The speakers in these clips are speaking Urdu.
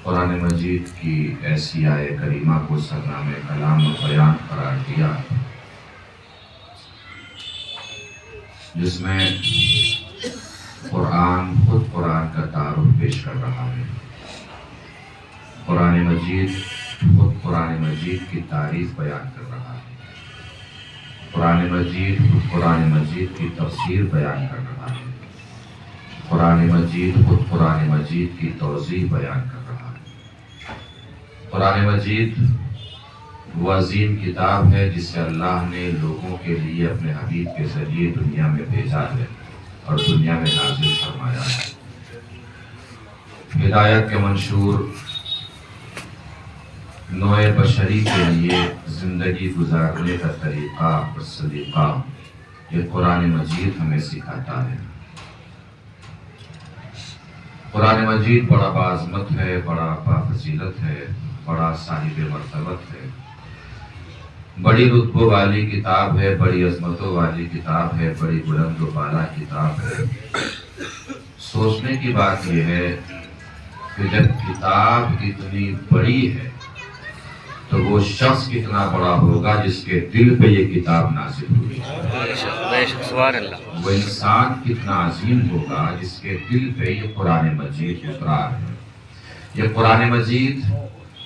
قرآن مجید کی ایسی آیہ کریمہ کو سرنام کلام و بیان قرار دیا جس میں قرآن خود قرآن کا تعارف پیش کر رہا ہے. قرآن مجید خود قرآن مجید کی تعریف بیان کر رہا ہے. قرآن مجید خود قرآن مجید کی تفسیر بیان کر رہا ہے. قرآن مجید خود قرآن مجید کی توضیح بیان کر رہا ہے. قرآن مجید وہ عظیم کتاب ہے جسے اللہ نے لوگوں کے لیے اپنے حبیب کے ذریعے دنیا میں بھیجا ہے اور دنیا میں نازل فرمایا ہے. ہدایت کے منشور نوع بشری کے لیے زندگی گزارنے کا طریقہ اور سلیقہ یہ قرآن مجید ہمیں سکھاتا ہے. قرآن مجید بڑا باعظمت ہے، بڑا بافضیلت ہے، بڑا صاحب مرتبت ہے، بڑی رتبوں والی کتاب ہے، بڑی عظمتوں والی کتاب ہے، بڑی بلند و بالا کتاب ہے. سوچنے کی بات یہ ہے کہ جب کتاب اتنی بڑی ہے تو وہ شخص کتنا بڑا ہوگا جس کے دل پہ یہ کتاب نازل ہوئی. وہ انسان کتنا عظیم ہوگا جس کے دل پہ یہ قرآن مجید اترا ہے. یہ قرآن مجید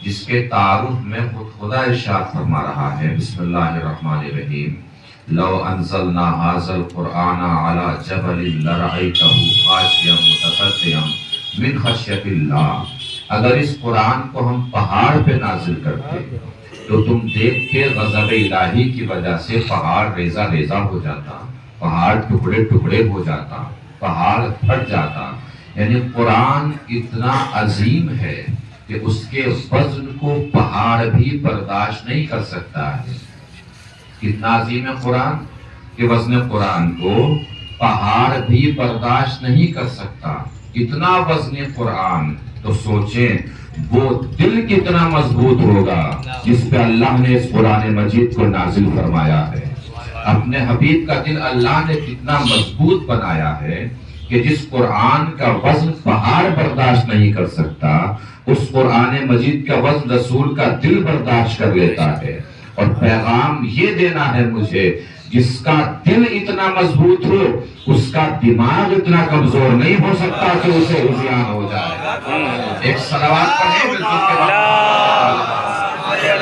جس کے تعارف میں خدا ارشاد فرما رہا ہے، بسم اللہ الرحمن الرحیم، لو انزلنا هذا القرآن على جبل لرأيته خاشعا متصدعا من خشیۃ اللہ. اگر اس قرآن کو ہم پہاڑ پہ نازل کرتے تو تم دیکھتے غضب الہی کی وجہ سے پہاڑ ریزہ ریزہ ہو جاتا، پہاڑ ٹکڑے ٹکڑے ہو جاتا، پہاڑ پھٹ جاتا. یعنی قرآن اتنا عظیم ہے کہ اس کے وزن کو پہاڑ بھی برداشت نہیں کر سکتا ہے. کتنا عظیم ہے قرآن کہ وزن قرآن کو پہاڑ بھی برداشت نہیں کر سکتا. کتنا وزن قرآن تو سوچیں وہ دل کتنا مضبوط ہوگا جس پہ اللہ نے اس قرآن مجید کو نازل فرمایا ہے. اپنے حبیب کا دل اللہ نے کتنا مضبوط بنایا ہے کہ جس قرآن کا وزن پہاڑ برداشت نہیں کر سکتا اس قرآن مجید کا وزن رسول کا دل برداشت کر لیتا ہے. اور پیغام یہ دینا ہے مجھے، جس کا دل اتنا مضبوط ہو اس کا دماغ اتنا کمزور نہیں ہو سکتا کہ اسے عصیان ہو جائے. ایک صلوات پڑھیں بالکل کے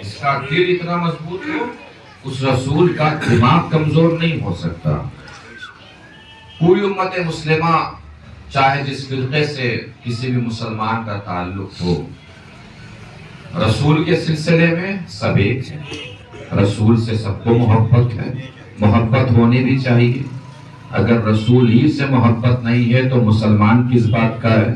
اس کا دل اتنا مضبوط ہو اس رسول کا دماغ کمزور نہیں ہو سکتا. پوری امت مسلمہ چاہے جس فرقے سے کسی بھی مسلمان کا تعلق ہو، رسول کے سلسلے میں سب ایک ہے. رسول سے سب کو محبت ہے، محبت ہونی بھی چاہیے. اگر رسول ہی سے محبت نہیں ہے تو مسلمان کس بات کا ہے؟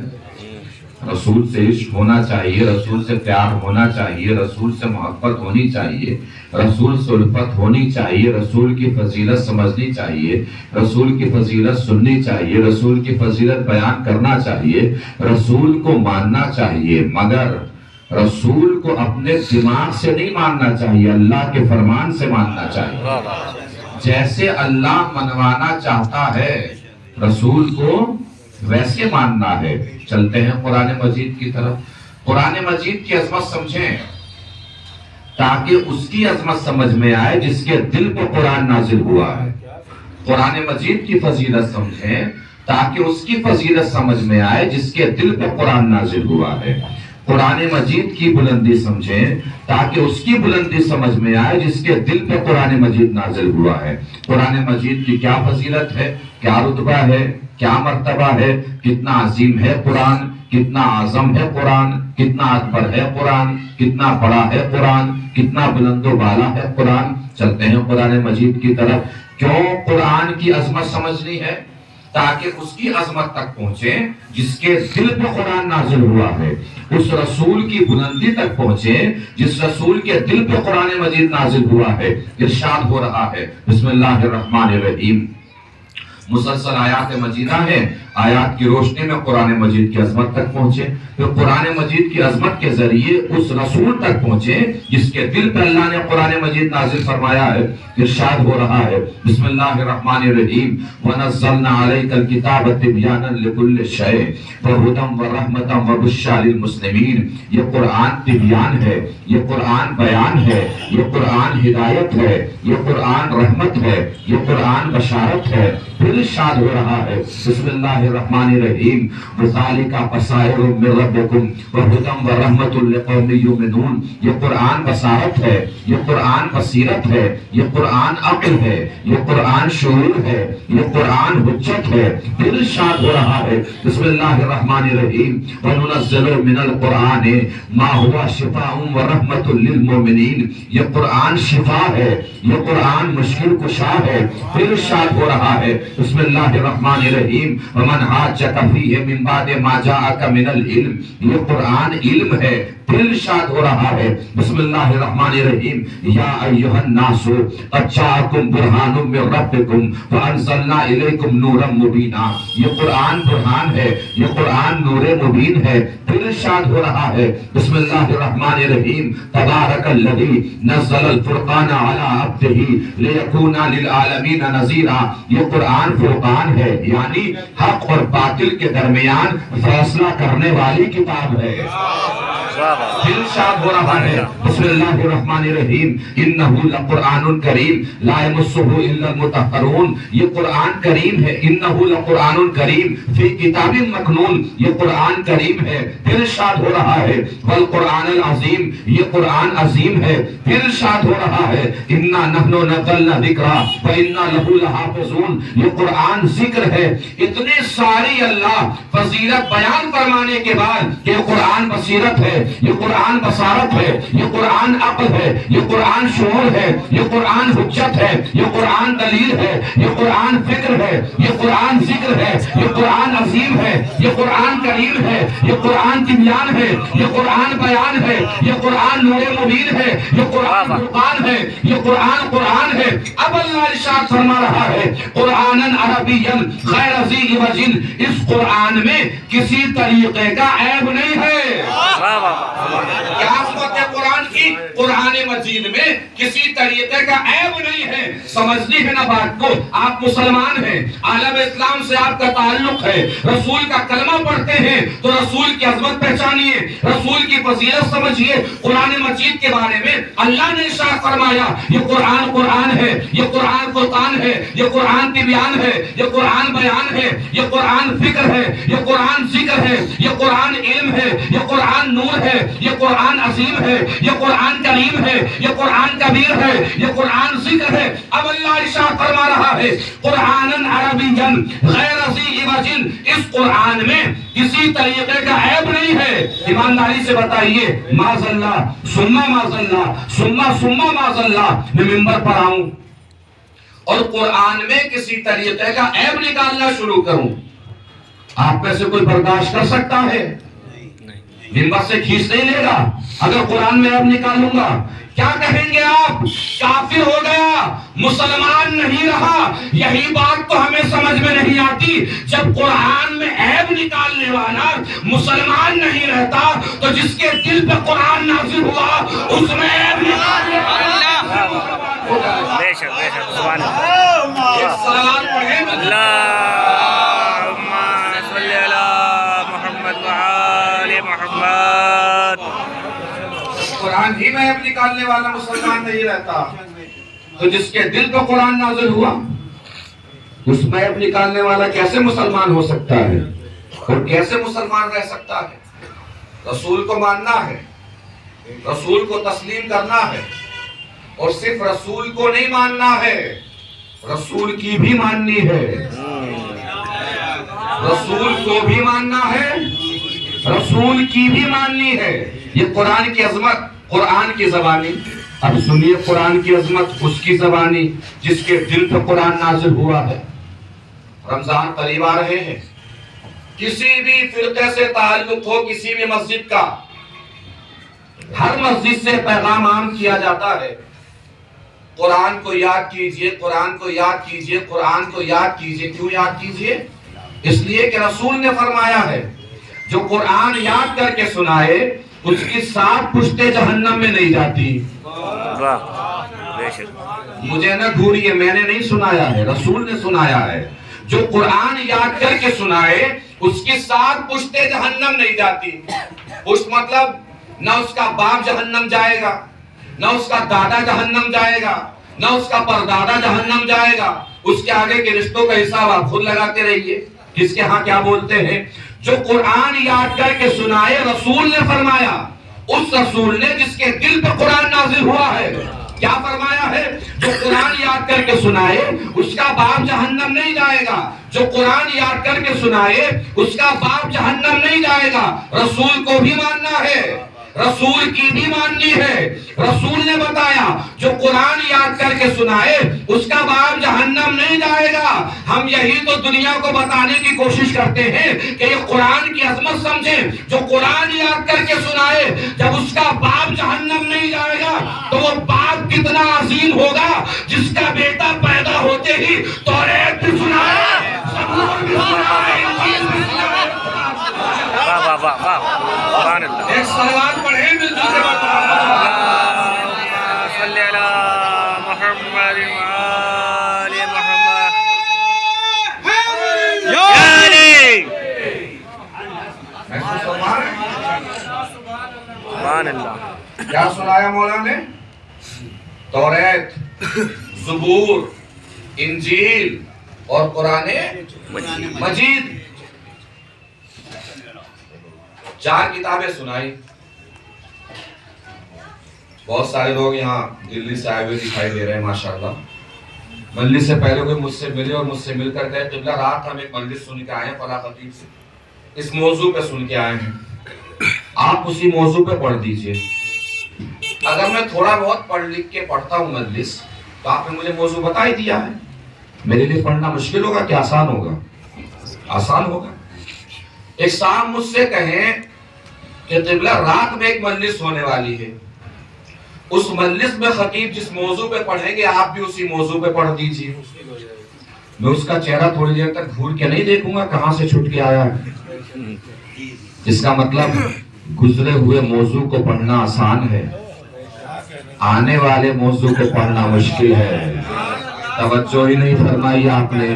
رسول سے عشق ہونا چاہیے، رسول سے پیار ہونا چاہیے، رسول سے محبت ہونی چاہیے، رسول سے الفت ہونی چاہیے، رسول کی فضیلت سمجھنی چاہیے، رسول کی فضیلت سننی چاہیے، رسول کی فضیلت بیان کرنا چاہیے، رسول کو ماننا چاہیے. مگر رسول کو اپنے دماغ سے نہیں ماننا چاہیے، اللہ کے فرمان سے ماننا چاہیے. جیسے اللہ منوانا چاہتا ہے رسول کو ویسے ماننا ہے. چلتے ہیں قرآن مجید کی طرف. قرآن مجید کی عظمت سمجھیں تاکہ اس کی عظمت سمجھ میں آئے جس کے دل پہ قرآن نازل ہوا ہے. قرآن مجید کی فضیلت سمجھیں تاکہ اس کی فضیلت سمجھ میں آئے جس کے دل پہ قرآن نازل ہوا ہے. قرآن مجید کی بلندی سمجھیں تاکہ اس کی بلندی سمجھ میں آئے جس کے دل پہ قرآن مجید نازل ہوا ہے. قرآن مجید کی کیا فضیلت ہے، کیا رتبہ ہے، کیا مرتبہ ہے، کتنا عظیم ہے قرآن، کتنا اعظم ہے قرآن، کتنا اکبر ہے قرآن، کتنا بڑا ہے قرآن، کتنا بلند و بالا ہے قرآن. چلتے ہیں قرآن مجید کی طرف. کیوں قرآن کی عظمت سمجھنی ہے؟ تاکہ اس کی عظمت تک پہنچیں جس کے دل پہ قرآن نازل ہوا ہے. اس رسول کی بلندی تک پہنچیں جس رسول کے دل پہ قرآن مجید نازل ہوا ہے. ارشاد ہو رہا ہے، بسم اللہ الرحمن الرحیم، مسلسل آیات مجیدہ ہیں، آیات کی روشنی میں قرآن مجید کی عظمت تک پہنچے، پھر قرآن مجید کی عظمت کے ذریعے اس رسول تک پہنچے جس کے دل پہ اللہ نے قرآن مجید نازل فرمایا ہے۔ ارشاد ہو رہا ہے بسم اللہ الرحمن الرحیم وَنَزَّلْنَا عَلَيْكَ الْكِتَابَ تِبْيَانًا لِكُلِّ شَيْءٍ وَهُدًى وَرَحْمَةً وَبُشْرَىٰ لِلْمُسْلِمِينَ۔ یہ قرآن تبیان ہے، یہ قرآن بیان ہے، یہ قرآن ہدایت ہے، یہ قرآن رحمت ہے، یہ قرآن بشارت ہے۔ پھر ارشاد ہو رہا ہے بسم اللہ الرحمن الرحیم وَذَلِكَ بَصَائِرٌ مِّن رَّبِّكُمْ وَهُدًى وَرَحْمَةٌ لِّقَوْمٍ يُؤْمِنُونَ۔ یہ قرآن بصارت ہے، یہ قرآن بصیرت ہے، یہ قرآن عقل ہے، یہ قرآن شعور ہے، یہ قرآن حجت ہے۔ پھر ارشاد ہو رہا ہے بسم اللہ الرحمن الرحیم وَنُنَزِّلُ مِنَ الْقُرْآنِ مَا هُوَ شِفَاءٌ وَرَحْمَةٌ لِّلْمُؤْمِنِينَ۔ یہ قرآن شفا ہے، یہ قرآن مشکل کشا ہے۔ پھر ارشاد ہو رہا ہے بسم اللہ الرحمن الرحیم وَمَنْ حَاجَّكَ فِيهِ مِنْ بَعْدِ مَا جَاءَكَ مِنَ الْعِلْمِ۔ یہ قرآن علم ہے۔ پھر ارشاد ہو رہا ہے بسم اللہ الرحمن الرحیم یا ایھا الناس قد جاءکم برہان من ربکم وانزلنا الیکم نورا مبینا۔ یہ قرآن برہان ہے، یہ قرآن نور مبین ہے۔ پھر ارشاد ہو رہا ہے بسم اللہ الرحمن الرحیم تبارک الذی نزل الفرقان علی عبدہ لیکون للعالمین نذیرا۔ یہ قرآن فرقان ہے، یعنی حق اور باطل کے درمیان فیصلہ کرنے والی کتاب ہے۔ پھر ارشاد ہو رہا ہے بسم اللہ الرحمن الرحیم انہ لقرآن کریم لا یمسہ الا المطہرون۔ یہ قرآن کریم ہے، انہ لقرآن کریم فی کتاب مکنون۔ یہ قرآن کریم ہے۔ پھر ارشاد ہو رہا ہے والقرآن العظیم۔ یہ قرآن عظیم ہے۔ پھر ارشاد ہو رہا ہے انا نحن نزلنا ذکرا وانا لہ لحافظون۔ یہ قرآن ذکر ہے۔ اتنے ساری اللہ فضیلت بیان فرمانے کے بعد کہ قرآن بصیرت ہے، یہ قرآن بصارت ہے، یہ قرآن عقل ہے، یہ قرآن شعور ہے، یہ قرآن حجت ہے، یہ قرآن دلیل ہے، یہ قرآن فکر ہے، یہ قرآن ذکر ہے، یہ قرآن عظیم ہے، یہ قرآن کریم ہے، یہ قرآن تبیان ہے، یہ قرآن بیان ہے، یہ قرآن نور مبین ہے، یہ قرآن فرقان ہے، یہ قرآن قرآن ہے۔ اب اللہ ارشاد فرما رہا ہے قرآنًا عربیًا غیر ذی عوج۔ اس قرآن میں کسی طریقے کا عیب نہیں ہے۔ کیا عظمت ہے قرآن کی؟ قرآن مجید میں کسی طریقے کا عیب نہیں ہے۔ سمجھنی ہے نا بات کو؟ آپ مسلمان ہیں، عالم اسلام سے آپ کا تعلق ہے، رسول کا کلمہ پڑھتے ہیں تو رسول کی عظمت پہچانیے، رسول کی فضیلت سمجھیے۔ قرآن مجید کے بارے میں اللہ نے ارشاد فرمایا یہ قرآن قرآن ہے، یہ قرآن فرقان ہے، یہ قرآن تبیان ہے، یہ قرآن بیان ہے، یہ قرآن فکر ہے، یہ قرآن ذکر ہے، یہ قرآن علم ہے، یہ قرآن نور ہے، یہ قرآن عظیم ہے، یہ قرآن کریم ہے، یہ قرآن کبیر ہے، یہ قرآن ذکر ہے۔ اب اللہ ارشاد فرما رہا ہے قرآنًا عربیًا غیر ذی عوج۔ اس قرآن میں کسی طریقے کا عیب نہیں ہے۔ ایمانداری سے بتائیے معاذ اللہ ثم معاذ اللہ ثم معاذ اللہ میں ممبر پر آؤں اور قرآن میں کسی طریقے کا عیب نکالنا شروع کروں، آپ میں سے کوئی برداشت کر سکتا ہے؟ ممبر سے کھینچ نہیں لے گا اگر قرآن میں عیب نکالوں گا۔ کیا کہیں گے آپ؟ کافر ہو گیا، مسلمان نہیں رہا۔ یہی بات تو ہمیں سمجھ میں نہیں آتی، جب قرآن میں عیب نکالنے والا مسلمان نہیں رہتا تو جس کے دل پہ قرآن نازل ہوا اس میں عیب نکالنے والا بے شک بے شک سبحان اللہ۔ ایک سلام پڑھیں اللہم صلی علی محمد وآل محمد۔ قرآن ہی میں عیب نکالنے والا مسلمان نہیں رہتا تو جس کے دل پہ قرآن نازل ہوا اس میں عیب نکالنے والا کیسے مسلمان ہو سکتا ہے اور کیسے مسلمان رہ سکتا ہے؟ رسول کو ماننا ہے، رسول کو تسلیم کرنا ہے، اور صرف رسول کو نہیں ماننا ہے، رسول کی بھی ماننی ہے، رسول کو بھی ماننا ہے، رسول کی بھی ماننی ہے۔ یہ قرآن کی عظمت، قرآن کی زبانی۔ اب سنیے قرآن کی عظمت اس کی زبانی جس کے دل پہ قرآن نازل ہوا ہے۔ رمضان قریب آ رہے ہیں، کسی بھی فرقے سے تعلق ہو کسی بھی مسجد کا، ہر مسجد سے پیغام عام کیا جاتا ہے قرآن کو یاد کیجئے، قرآن کو یاد کیجئے، قرآن کو یاد کیجئے۔ کیوں یاد کیجئے؟ اس لیے کہ رسول نے فرمایا ہے جو قرآن یاد کر کے سنائے اس کی 7 پشتیں جہنم میں نہیں جاتی۔ مجھے نہ گھوریے، میں نے نہیں سنایا ہے، رسول نے سنایا ہے۔ جو قرآن یاد کر کے سنائے اس کی 7 پشتیں جہنم نہیں جاتی۔ پشت مطلب نہ اس کا باپ جہنم جائے گا، نہ اس کا دادا جہنم جائے گا، نہ اس کا پردادا جہنم جائے گا۔ اس کے آگے کے رشتوں کا حساب آپ خود لگاتے رہیے، کس کے ہاں کیا بولتے ہیں۔ جو قرآن یاد کر کے سنائے، رسول نے فرمایا، اس رسول نے جس کے دل پہ قرآن نازل ہوا ہے، کیا فرمایا ہے؟ جو قرآن یاد کر کے سنائے اس کا باپ جہنم نہیں جائے گا۔ جو قرآن یاد کر کے سنائے اس کا باپ جہنم نہیں جائے گا۔ رسول کو بھی ماننا ہے، رسول کی بھی ماننی ہے۔ رسول نے بتایا جو قرآن یاد کر کے سنائے اس کا باپ جہنم نہیں جائے گا۔ ہم یہی تو دنیا کو بتانے کی کوشش کرتے ہیں کہ یہ قرآن کی عظمت سمجھیں۔ جو قرآن یاد کر کے سنائے جب اس کا باپ جہنم نہیں جائے گا تو وہ باپ کتنا عظیم ہوگا جس کا بیٹا پیدا ہوتے ہی توریت بھی سنائے، زبور بھی سنائے، انجیل بھی سنائے۔ ایک صلوات پڑھیں مل جل کے صلی علی محمد وآل محمد۔ سبحان اللہ۔ کیا سنایا مولا نے؟ توریت، زبور، انجیل اور قرآن مجید، 4 کتابیں سنائی۔ بہت سارے لوگ یہاں دلی سے آئے ہوئے دکھائی دے رہے ہیں ماشاءاللہ۔ مجلس سے پہلے کوئی مجھ سے ملے اور مجھ سے مل کر گئے قبلہ رات ہم ایک مجلس سن کے آئے ہیں فلاں خطیب سے، اس موضوع پہ سن کے آئے ہیں، آپ اسی موضوع پہ پڑھ دیجئے۔ اگر میں تھوڑا بہت پڑھ لکھ کے پڑھتا ہوں مجلس تو آپ نے مجھے موضوع بتا ہی دیا ہے، میرے لیے پڑھنا مشکل ہوگا کہ آسان ہوگا؟ آسان ہوگا۔ ایک صاحب مجھ سے کہیں کہ قبلہ رات میں ایک مجلس ہونے والی ہے، اس مجلس میں خطیب جس موضوع پہ پڑھیں گے آپ بھی اسی موضوع پہ پڑھ دیجئے۔ میں اس کا چہرہ تھوڑی دیر تک گھور کے نہیں دیکھوں گا کہاں سے چھٹ کے آیا ہے۔ اس کا مطلب گزرے ہوئے موضوع کو پڑھنا آسان ہے، آنے والے موضوع کو پڑھنا مشکل ہے۔ توجہ ہی نہیں فرمائی آپ نے۔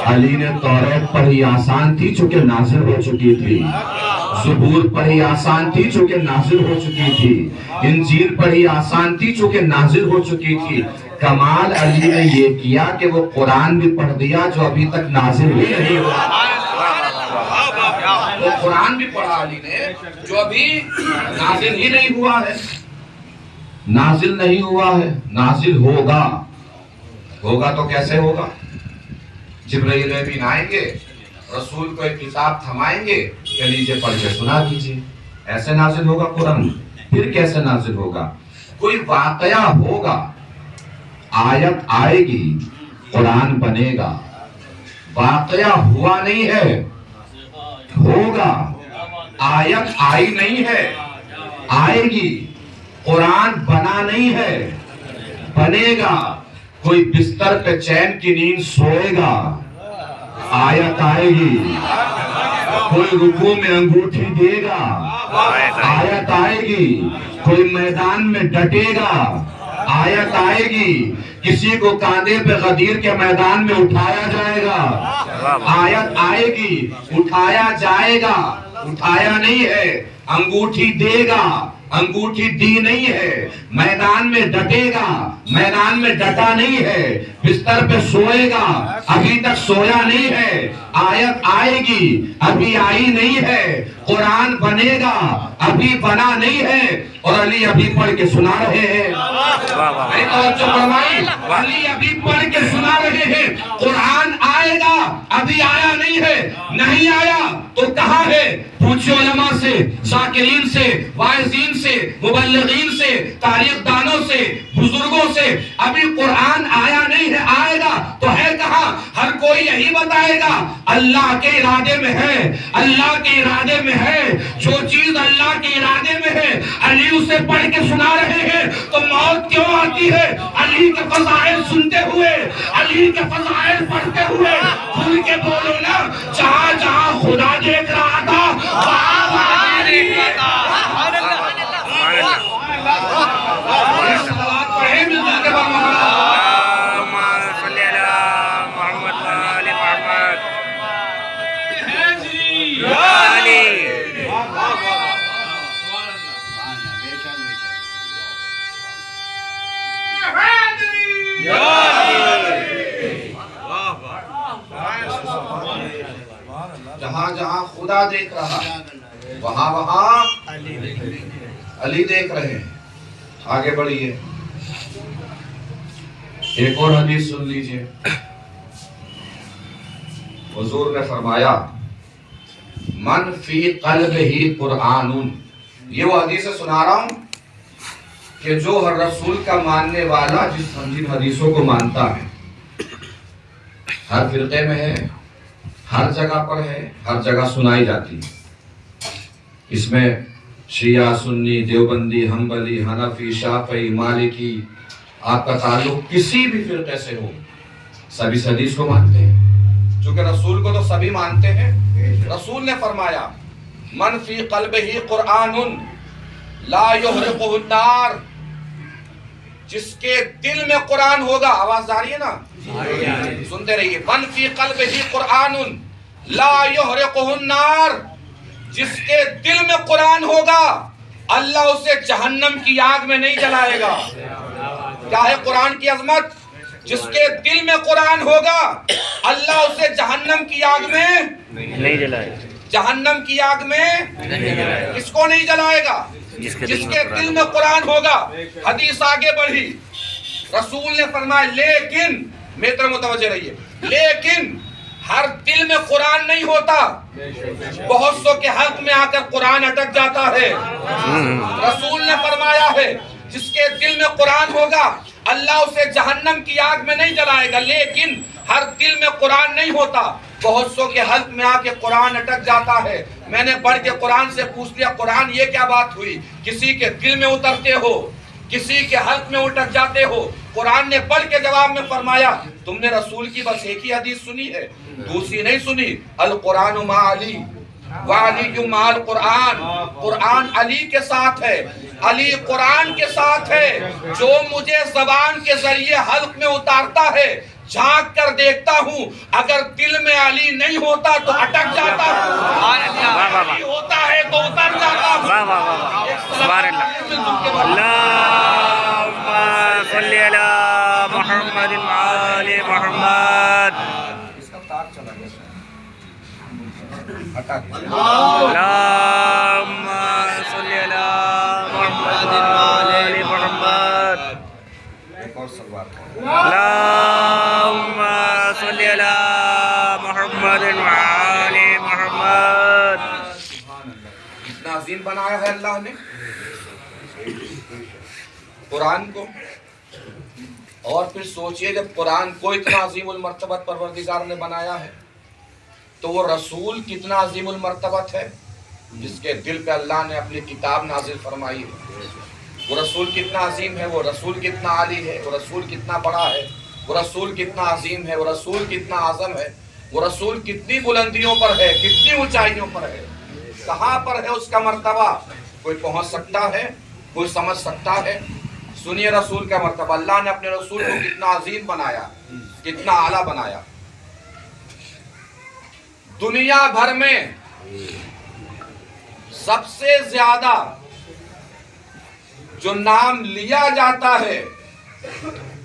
علی نے توریت پڑھی، آسان تھی چونکہ نازل ہو چکی تھی۔ زبور پڑھی، آسان تھی چونکہ نازل ہو چکی تھی۔ انجیل پڑھی، آسان تھی چونکہ نازل ہو چکی تھی۔ کمال علی نے یہ کیا کہ وہ قرآن بھی پڑھ دیا جو ابھی تک نازل ہی نہیں ہوا۔ وہ قرآن بھی پڑھا علی نے جو ابھی نازل ہی نہیں ہوا ہے۔ نازل نہیں ہوا ہے، نازل ہوگا۔ ہوگا تو کیسے ہوگا؟ جبرائیل امین آئیں گے، رسول کو ایک کتاب تھمائیں گے کہ لیجئے پڑھ کے سنا دیجئے، ایسے نازل ہوگا قرآن۔ پھر کیسے نازل ہوگا؟ کوئی واقعہ ہوگا، آیت آئے گی، قرآن بنے گا۔ واقعہ ہوا نہیں ہے، ہوگا۔ آیت آئی نہیں ہے، آئے گی۔ قرآن بنا نہیں ہے، بنے گا۔ کوئی بستر پہ چین کی نیند سوئے گا، آیت آئے گی۔ کوئی رکوع میں انگوٹھی دے گا، آیت آئے گی۔ کوئی میدان میں ڈٹے گا، آیت آئے گی۔ کسی کو کاندھے پہ غدیر کے میدان میں اٹھایا جائے گا، آیت آئے گی۔ اٹھایا جائے گا، اٹھایا نہیں ہے۔ انگوٹھی دے گا، انگوٹھی دی نہیں ہے۔ میدان میں ڈٹے گا، میدان میں ڈٹا نہیں ہے۔ بستر پہ سوئے گا، ابھی تک سویا نہیں ہے۔ آیت آئے گی، ابھی آئی نہیں ہے۔ قرآن بنے گا، ابھی بنا نہیں ہے۔ اور علی ابھی پڑھ کے سنا رہے ہیں۔ توجہ فرمائی، علی ابھی پڑھ کے سنا رہے ہیں۔ قرآن آئے گا، ابھی آیا نہیں ہے۔ نہیں آیا تو کہاں ہے؟ پوچھو علماء سے، ذاکرین سے، واعظین سے، مبلغین سے، تاریخ دانوں سے، بزرگوں سے۔ ابھی قرآن آیا نہیں ہے، آئے گا تو ہے کہاں؟ ہر کوئی یہی بتائے گا اللہ کے ارادے میں ہے، اللہ کے ارادے میں ہے۔ جو چیز اللہ کے ارادے میں ہے، علی اسے پڑھ کے سنا رہے ہیں تو موت کیوں آتی ہے؟ علی کے فضائل سنتے ہوئے، علی کے فضائل پڑھتے ہوئے کھل کے بولو نا، جہاں جہاں خدا دیکھ رہا تھا وہاں وہاں دیکھ رہا تھا۔ صلوات پڑھیں مل کے جہاں جہاں خدا دیکھ رہا وہاں وہاں علی دیکھ رہے ہیں۔ آگے بڑھیے، ایک اور حدیث سن لیجئے۔ حضور نے فرمایا من فی قلبہ قرآن، یہ وہ حدیث سنا رہا ہوں کہ جو ہر رسول کا ماننے والا جن حدیثوں کو مانتا ہے، ہر فرقے میں ہے، ہر جگہ پر ہے، ہر جگہ سنائی جاتی ہے۔ اس میں شیعہ، سنی، دیوبندی، حنبلی، حنفی، شافعی، مالکی، آپ کا تعلق کسی بھی فرقے سے ہو، سب اس حدیث کو مانتے ہیں، چونکہ رسول کو تو سبھی مانتے ہیں۔ رسول نے فرمایا من فی قلبہ قرآن لا یحرقہ النار، جس کے دل میں قرآن ہوگا، آواز آ رہی ہے نا، سنتے رہیے، من فی قلبہ قرآن لا یحرقہ النار، جس کے دل میں قرآن ہوگا اللہ اسے جہنم کی آگ میں نہیں جلائے گا۔ کیا ہے قرآن کی عظمت؟ جس کے دل میں قرآن ہوگا اللہ اسے جہنم کی آگ میں نہیں جلائے گا۔ جہنم کی آگ میں کس کو نہیں جلائے گا؟ جس کے دل میں قرآن ہوگا۔ حدیث آگے بڑھی، رسول نے فرمایا لیکن، میری طرف متوجہ رہیے، لیکن ہر دل میں قرآن نہیں ہوتا، بہت سو کے حلق میں آ کر قرآن اٹک جاتا ہے۔ رسول نے فرمایا ہے جس کے دل میں قرآن ہوگا اللہ اسے جہنم کی آگ میں نہیں جلائے گا، لیکن ہر دل میں قرآن نہیں ہوتا، بہت سو کے حلق میں آ کے قرآن اٹک جاتا ہے۔ میں نے پڑھ کے قرآن سے پوچھ لیا قرآن یہ کیا بات ہوئی؟ کسی کے دل میں اترتے ہو، کسی کے حلق میں اٹک جاتے ہو۔ قرآن نے پڑھ کے جواب میں فرمایا تم نے رسول کی بس ایک ہی حدیث سنی ہے، دوسری نہیں سنی۔ القرآن مع علی وعلی مع القرآن، قرآن علی کے ساتھ ہے، علی قرآن کے ساتھ ہے۔ جو مجھے زبان کے ذریعے حلق میں اتارتا ہے، جھانک کر دیکھتا ہوں، اگر دل میں علی نہیں ہوتا تو اٹک جاتا ہوں، علی ہوتا ہے تو اتر جاتا ہوں۔ اللہم صلی علی محمد وآل محمد، اللہم صلی علی محمد وآل محمد، اللہم صلی علی محمد وآل محمد۔ اتنا عظیم بنایا ہے اللہ نے قرآن کو، اور پھر سوچئے جب قرآن کو اتنا عظیم المرتبت پروردگار نے بنایا ہے تو وہ رسول کتنا عظیم المرتبت ہے جس کے دل پہ اللہ نے اپنی کتاب نازل فرمائی ہے۔ وہ رسول کتنا عظیم ہے، وہ رسول کتنا عالی ہے، وہ رسول کتنا بڑا ہے، وہ رسول کتنا عظیم ہے، وہ رسول کتنا اعظم ہے، وہ رسول کتنی بلندیوں پر ہے، کتنی اونچائیوں پر ہے، کہاں پر ہے اس کا مرتبہ؟ کوئی پہنچ سکتا ہے؟ کوئی سمجھ سکتا ہے؟ سنیے رسول کا مرتبہ، اللہ نے اپنے رسول کو کتنا عظیم بنایا، کتنا اعلیٰ بنایا۔ دنیا بھر میں سب سے زیادہ جو نام لیا جاتا ہے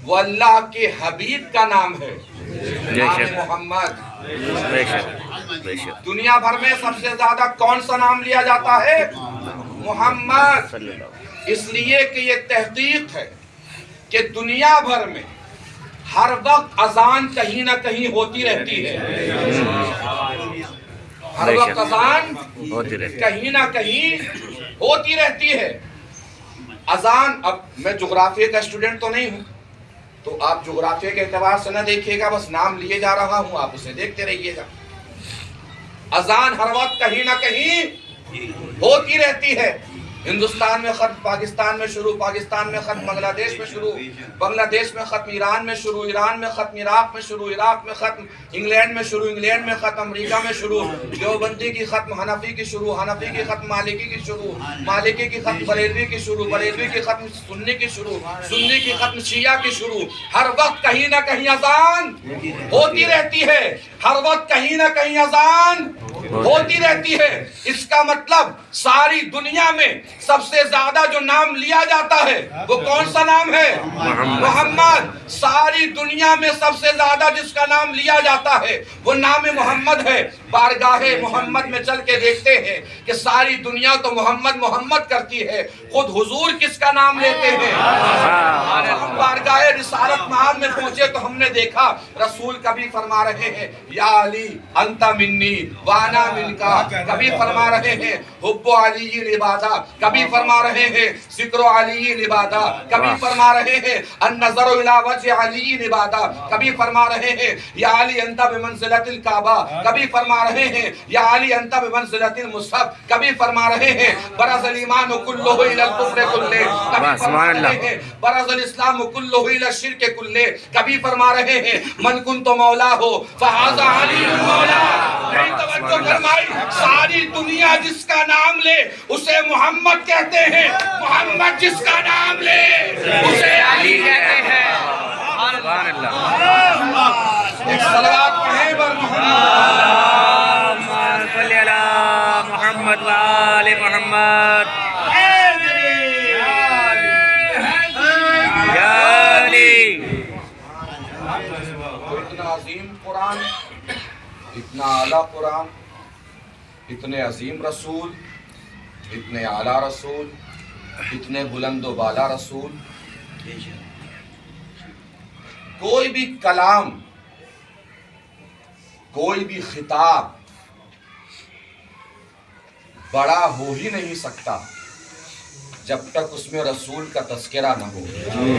وہ اللہ کے حبیب کا نام ہے، نام محمد۔ دنیا بھر میں سب سے زیادہ کون سا نام لیا جاتا ہے؟ محمد۔ اس لیے کہ یہ تحقیق ہے کہ دنیا بھر میں ہر وقت اذان کہیں نہ کہیں ہوتی رہتی ہے، ہر وقت اذان ہوتی رہتی کہیں نہ کہیں ہوتی رہتی ہے. اذان، اب میں جغرافیہ کا اسٹوڈنٹ تو نہیں ہوں، تو آپ جغرافیہ کے اعتبار سے نہ دیکھیے گا، بس نام لیے جا رہا ہوں، آپ اسے دیکھتے رہیے گا. اذان ہر وقت کہیں نہ کہیں ہوتی رہتی ہے. ہندوستان میں ختم، پاکستان میں شروع، پاکستان میں ختم، بنگلہ دیش میں شروع، بنگلہ دیش میں ختم، ایران میں شروع، ایران میں ختم، عراق میں شروع، عراق میں ختم، انگلینڈ میں شروع، انگلینڈ میں ختم، امریکہ میں شروع، دیوبندی کی ختم، حنفی کی شروع، حنفی کی ختم، مالکی کی شروع، مالکی کی ختم، بریلوی کی شروع، بریلوی کی ختم، سنی کی شروع، سنی کی ختم، شیعہ کی شروع. ہر وقت کہیں نہ کہیں اذان ہوتی رہتی ہے، ہر وقت کہیں نہ کہیں اذان ہوتی رہتی ہے. اس کا مطلب ساری دنیا میں سب سے زیادہ جو نام لیا جاتا ہے وہ کون سا نام ہے؟ محمد. ساری دنیا میں سب سے زیادہ جس کا نام لیا جاتا ہے وہ نام محمد ہے. بارگاہ محمد میں چل کے دیکھتے ہیں کہ ساری دنیا تو محمد محمد کرتی ہے، خود حضور کس کا نام لیتے ہیں؟ ہم بارگاہ رسالت معاد میں پہنچے تو ہم نے دیکھا رسول کبھی فرما رہے ہیں یا علی انت منی وانا منکا، کبھی فرما رہے ہیں حب علی عبادہ، کبھی فرما رہے ہیں ذکر علی عبادہ، کبھی فرما رہے ہیں النظر الی وجہ علی عبادہ، کبھی فرما رہے ہیں یا علی انت بمنزلۃ الکعبہ، کبھی فرما رہے ہیں یا علی انت بمنزلۃ المصحف، کبھی فرما رہے ہیں برز الایمان کلہ الی الکفر کلہ، کبھی فرما رہے ہیں برز الاسلام کلہ الی الشرک کلہ، کبھی فرما رہے ہیں من کنت مولا ہو فہذا علی مولا. توجہ فرمائی، ساری دنیا جس کا نام لے اسے محمد کہتے ہیں، محمد جس کا نام لے اسے علی کہتے ہیں. سبحان اللہ. ایک صلوات پڑھیں بر اللہم صلی علی محمد و آل محمد. یا علی. اتنا عظیم قرآن، اتنا اعلیٰ قرآن، اتنے عظیم رسول، اتنے اعلیٰ رسول، اتنے بلند و بالا رسول. کوئی بھی کلام، کوئی بھی خطاب بڑا ہو ہی نہیں سکتا جب تک اس میں رسول کا تذکرہ نہ ہو.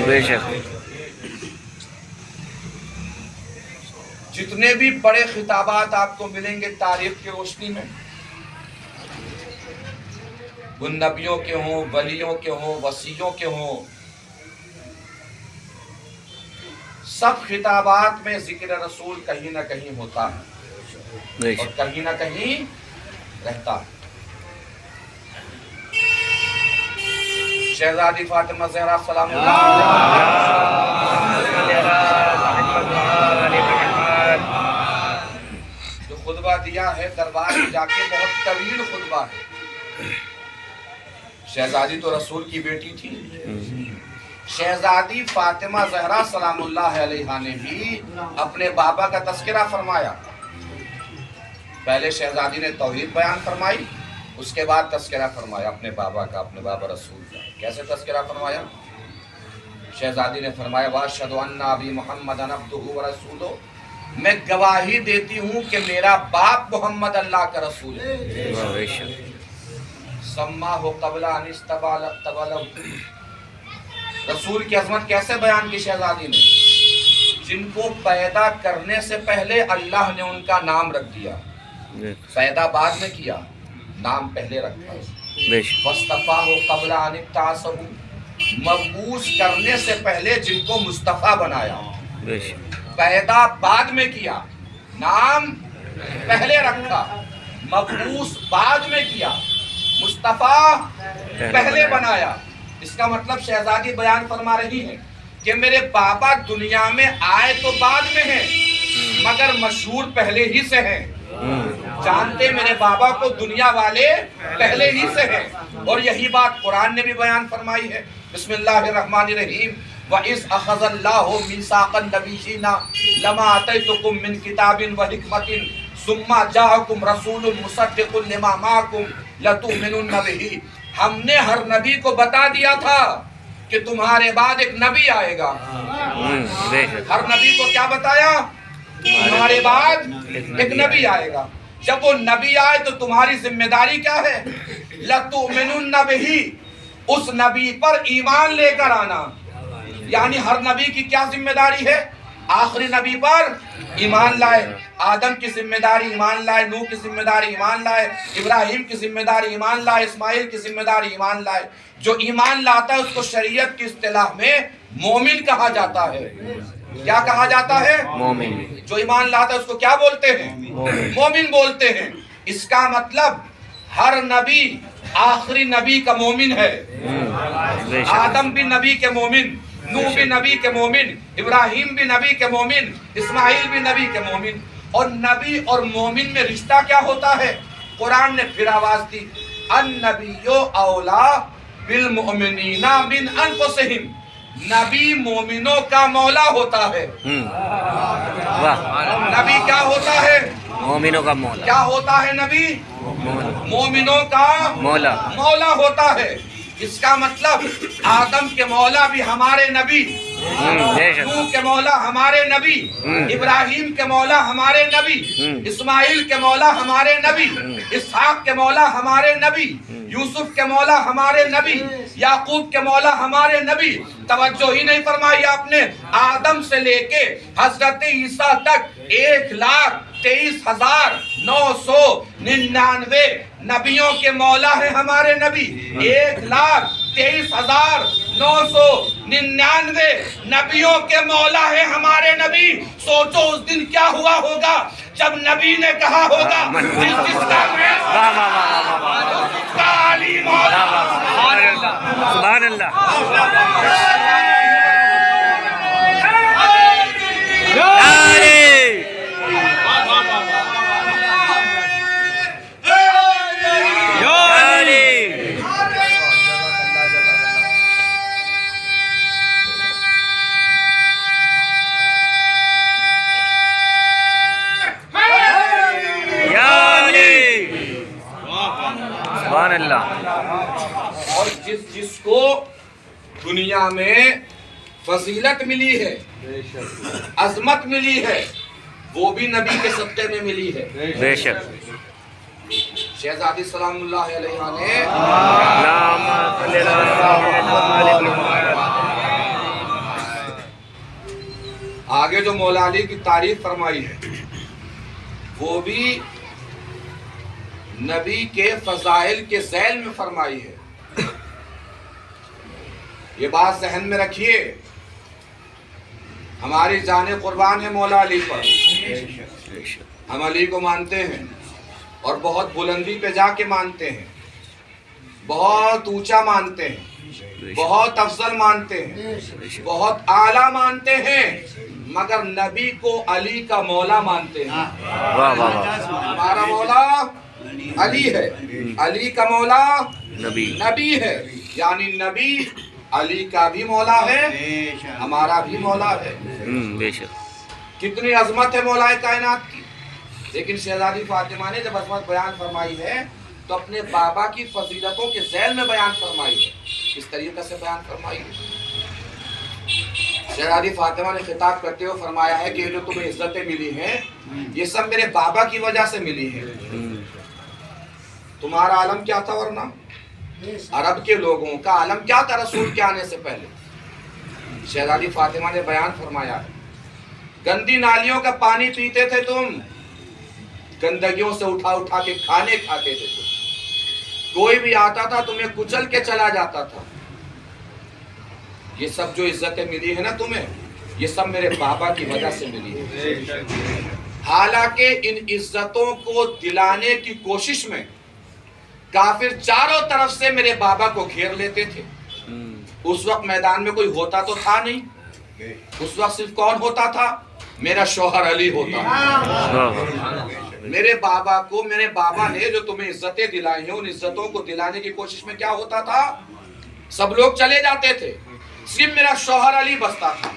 بے شک. جتنے بھی بڑے خطابات آپ کو ملیں گے تاریخ کی روشنی میں، ان نبیوں کے ہوں، ولیوں کے ہوں، وصیوں کے ہوں، سب خطابات میں ذکر رسول کہیں نہ کہیں ہوتا ہے اور کہیں نہ کہیں رہتا ہے. شہزادی فاطمہ زہرا سلام اللہ جو خطبہ دیا ہے دربار میں جا کے، بہت طویل خطبہ ہے. شہزادی تو رسول کی بیٹی تھی. شہزادی فاطمہ زہرا سلام اللہ علیہا نے بھی اپنے بابا کا تذکرہ فرمایا. پہلے شہزادی نے توحید بیان فرمائی، اس کے بعد تذکرہ فرمایا اپنے بابا کا، اپنے بابا رسول کا. کیسے تذکرہ فرمایا؟ شہزادی نے فرمایا واشہد ان ابی محمد عبدہ ورسولہ، میں گواہی دیتی ہوں کہ میرا باپ محمد اللہ کا رسول ہے. سماہ قبل ان استبلغ، رسول کی عظمت کیسے بیان کی شہزادی نے؟ جن کو پیدا کرنے سے پہلے اللہ نے ان کا نام رکھ دیا، پیدا بعد میں کیا، نام پہلے رکھا. واصطفاہ قبل ان ابتعثہ، مبعوث کرنے سے پہلے جن کو مصطفیٰ بنایا، پیدا بعد میں کیا، نام پہلے رکھا، مبعوث بعد میں کیا، مصطفیٰ پہلے بنایا. اس کا مطلب شہزادی بیان فرما رہی ہے کہ میرے بابا دنیا میں آئے تو بعد میں ہیں مگر مشہور پہلے ہی سے ہیں. جانتے میرے بابا کو دنیا والے پہلے ہی سے ہیں. اور یہی بات قرآن نے بھی بیان فرمائی ہے. بسم اللہ الرحمن الرحیم. وَإِذْ أَخَذَ اللَّهُ مِيثَاقَ النَّبِيِّينَ لَمَا آتَيْتُكُم مِّن كِتَابٍ وَحِكْمَةٍ ثُمَّ جَاءَكُمْ رَسُولٌ مُصَدِّقٌ لِّمَا مَعَكُمْ لَتُؤْمِنُنَّ بِهِ. ہم نے ہر نبی کو بتا دیا تھا کہ تمہارے بعد ایک نبی آئے گا. ہر نبی کو کیا بتایا؟ تمہارے بعد ایک نبی آئے گا. جب وہ نبی آئے تو تمہاری ذمہ داری کیا ہے؟ لَتُؤْمِنُنَّ بِهِ، اس نبی پر ایمان لے کر آنا. یعنی ہر نبی کی کیا ذمہ داری ہے؟ آخری نبی پر ایمان لائے. آدم کی ذمہ داری ایمان لائے، نوح کی ذمہ داری ایمان لائے، ابراہیم کی ذمہ داری ایمان لائے، اسماعیل کی ذمہ داری ایمان لائے. جو ایمان لاتا ہے اس کو شریعت کی اصطلاح میں مومن کہا جاتا ہے. کیا کہا جاتا ہے؟ مومن. جو ایمان لاتا ہے اس کو کیا بولتے ہیں؟ مومن بولتے ہیں. اس کا مطلب ہر نبی آخری نبی کا مومن ہے. آدم بھی نبی کے مومن، نوح بھی نبی کے مومن، ابراہیم بھی نبی کے مومن، اسماعیل بھی نبی کے مومن. اور نبی اور مومن میں رشتہ کیا ہوتا ہے؟ قرآن نے پھر آواز دی، النبی اولا بالمؤمنین من انفسہم. نبی مومنوں کا مولا ہوتا ہے. نبی کیا ہوتا ہے؟ مومنوں کا مولا. کیا ہوتا ہے نبی؟ مومنوں کا مولا. مولا ہوتا ہے. اس کا مطلب آدم کے مولا بھی ہمارے نبی، نوح کے مولا ہمارے نبی، ابراہیم کے مولا ہمارے نبی، اسماعیل کے مولا ہمارے نبی، اسحاق کے مولا ہمارے نبی، یوسف کے مولا ہمارے نبی، یعقوب کے مولا ہمارے نبی. توجہ ہی نہیں فرمائی آپ نے. آدم سے لے کے حضرت عیسیٰ تک 1,23,999 نبیوں کے مولا ہے ہمارے نبی. 1,23,999 نبیوں کے مولا ہے ہمارے نبی. سوچو اس دن کیا ہوا ہوگا جب نبی نے کہا ہوگا جس کا میں علی مولا. سبحان اللہ. سبحان اللہ. اور جس کو دنیا میں فضیلت ملی ہے، عظمت ملی ہے، وہ بھی نبی کے صدقے میں ملی ہے. بے شک. شہزادی سلام اللہ علیہ نے آگے جو مولا علی کی تعریف فرمائی ہے وہ بھی نبی کے فضائل کے ذیل میں فرمائی ہے. یہ بات ذہن میں رکھیے، ہماری جان قربان ہے مولا علی پر. ہم علی کو مانتے ہیں اور بہت بلندی پہ جا کے مانتے ہیں، بہت اونچا مانتے ہیں، بہت افضل مانتے ہیں، بہت اعلیٰ مانتے ہیں، مگر نبی کو علی کا مولا مانتے ہیں. ہمارا مولا علی ہے، علی کا مولا نبی ہے. یعنی نبی علی کا بھی مولا ہے، ہمارا بھی مولا ہے. بے شک. کتنی عظمت ہے مولا کائنات کی. لیکن شہزادی فاطمہ نے جب عظمت بیان فرمائی ہے تو اپنے بابا کی فضیلتوں کے ذیل میں بیان فرمائی ہے. کس طریقے سے بیان فرمائی ہے؟ شہزادی فاطمہ نے خطاب کرتے ہوئے فرمایا ہے کہ جو تمہیں عزتیں ملی ہیں یہ سب میرے بابا کی وجہ سے ملی ہیں. تمہارا عالم کیا تھا ورنہ؟ عرب کے لوگوں کا عالم کیا تھا رسول کے آنے سے پہلے؟ شہزادی فاطمہ نے بیان فرمایا ہے گندی نالیوں کا پانی پیتے تھے تم، گندگیوں سے اٹھا اٹھا کے کھانے کھاتے تھے تم. کوئی بھی آتا تھا تمہیں کچل کے چلا جاتا تھا. یہ سب جو عزتیں ملی ہیں نا تمہیں، یہ سب میرے بابا کی وجہ سے ملی ہے. حالانکہ ان عزتوں کو دلانے کی کوشش میں کافر چاروں طرف سے میرے بابا کو گھیر لیتے تھے. اس وقت میدان میں کوئی ہوتا تو تھا نہیں. اس وقت صرف کون ہوتا تھا؟ میرا شوہر علی ہوتا. میرے بابا کو، میرے بابا نے جو تمہیں عزتیں دلائی ہیں ان عزتوں کو دلانے کی کوشش میں کیا ہوتا تھا؟ سب لوگ چلے جاتے تھے، صرف میرا شوہر علی بستا تھا.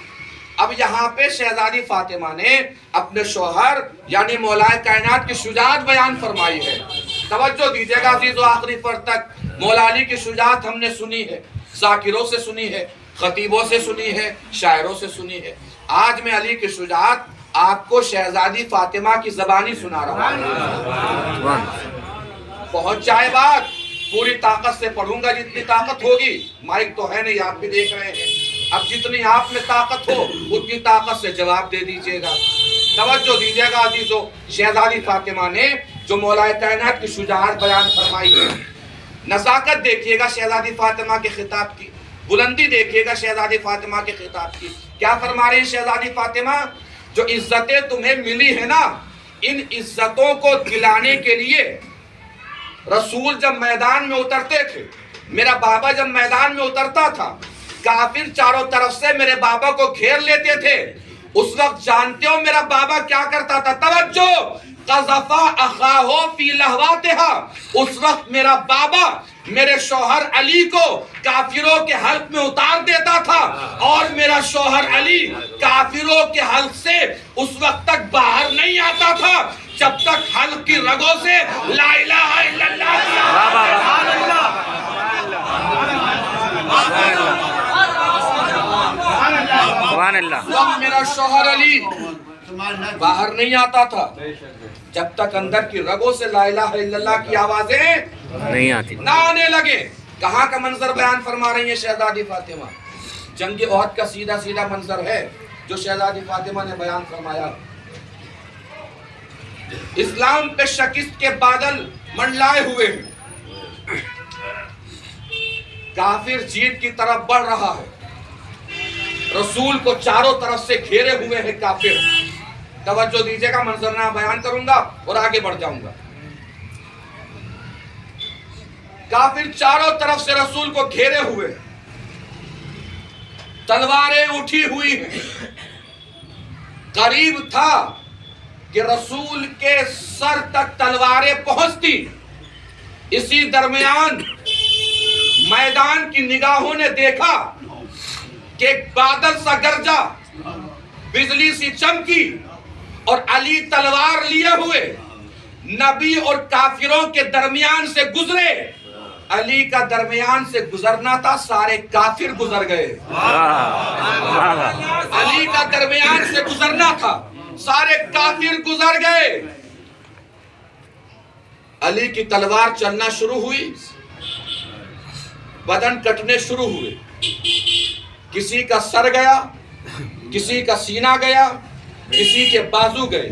اب یہاں پہ شہزادی فاطمہ نے اپنے شوہر یعنی مولا کائنات کی شجاعت بیان فرمائی ہے. توجہ دیجیے گا عزیز و آخری پر تک. مولا علی کی شجاعت ہم نے سنی ہے، ذاکروں سے سنی ہے، خطیبوں سے سنی ہے، شاعروں سے سنی ہے. آج میں علی کی شجاعت آپ کو شہزادی فاطمہ کی زبانی سنا رہا ہوں. پہنچ جائے بات. پوری طاقت سے پڑھوں گا جتنی طاقت ہوگی. مائک تو ہے نہیں, آپ بھی دیکھ رہے ہیں. اب جتنی آپ میں طاقت ہو اتنی طاقت سے جواب دے دیجئے گا. توجہ دیجئے گا عزیزو. شہزادی فاطمہ نے جو مولا کائنات کی شجاعت بیان فرمائی ہے, نزاکت دیکھیے گا شہزادی فاطمہ کے خطاب کی, بلندی دیکھیے گا شہزادی فاطمہ کے خطاب کی. کیا فرما رہی شہزادی فاطمہ؟ جو عزتیں تمہیں ملی ہے نا, ان عزتوں کو دلانے کے لیے رسول جب میدان میں اترتے تھے, میرا بابا جب میدان میں اترتا تھا, کافر چاروں طرف سے میرے بابا کو گھیر لیتے تھے. اس وقت جانتے ہو میرا بابا کیا کرتا تھا؟ توجہ. قذف اخاہ فی لہواتها. اس وقت میرا بابا میرے شوہر علی کو کافروں کے حلق میں اتار دیتا تھا, اور میرا شوہر علی کافروں کے حلق سے اس وقت تک باہر نہیں آتا تھا جب تک حلق کی رگوں سے لا الہ الا اللہ. میرا شوہر علی باہر نہیں آتا تھا جب تک اندر کی رگوں سے لا الہ الا اللہ کی آوازیں نہیں آتی, نہ آنے لگے. کہاں کا منظر بیان فرما رہی ہیں شہزادی فاطمہ؟ جنگ احد کا سیدھا سیدھا منظر ہے جو شہزادی فاطمہ نے بیان فرمایا. اسلام پہ شکست کے بادل منڈلائے ہوئے ہیں, کافر جیت کی طرف بڑھ رہا ہے, رسول کو چاروں طرف سے گھیرے ہوئے ہیں کافر. توجہ دیجئے گا, منظرنامہ بیان کروں گا اور آگے بڑھ جاؤں گا. کافر چاروں طرف سے رسول کو گھیرے ہوئے, تلواریں اٹھی ہوئی ہیں. قریب تھا کہ رسول کے سر تک تلواریں پہنچتی. اسی درمیان میدان کی نگاہوں نے دیکھا کہ ایک بادل سا گرجا, بجلی سی چمکی, اور علی تلوار لیے ہوئے نبی اور کافروں کے درمیان سے گزرے. علی کا درمیان سے گزرنا تھا, سارے کافر گزر گئے. علی کا درمیان سے گزرنا تھا, سارے کافر گزر گئے. علی کی تلوار چلنا شروع ہوئی, بدن کٹنے شروع ہوئے. کسی کا سر گیا, کسی کا سینہ گیا, کسی کے بازو گئے.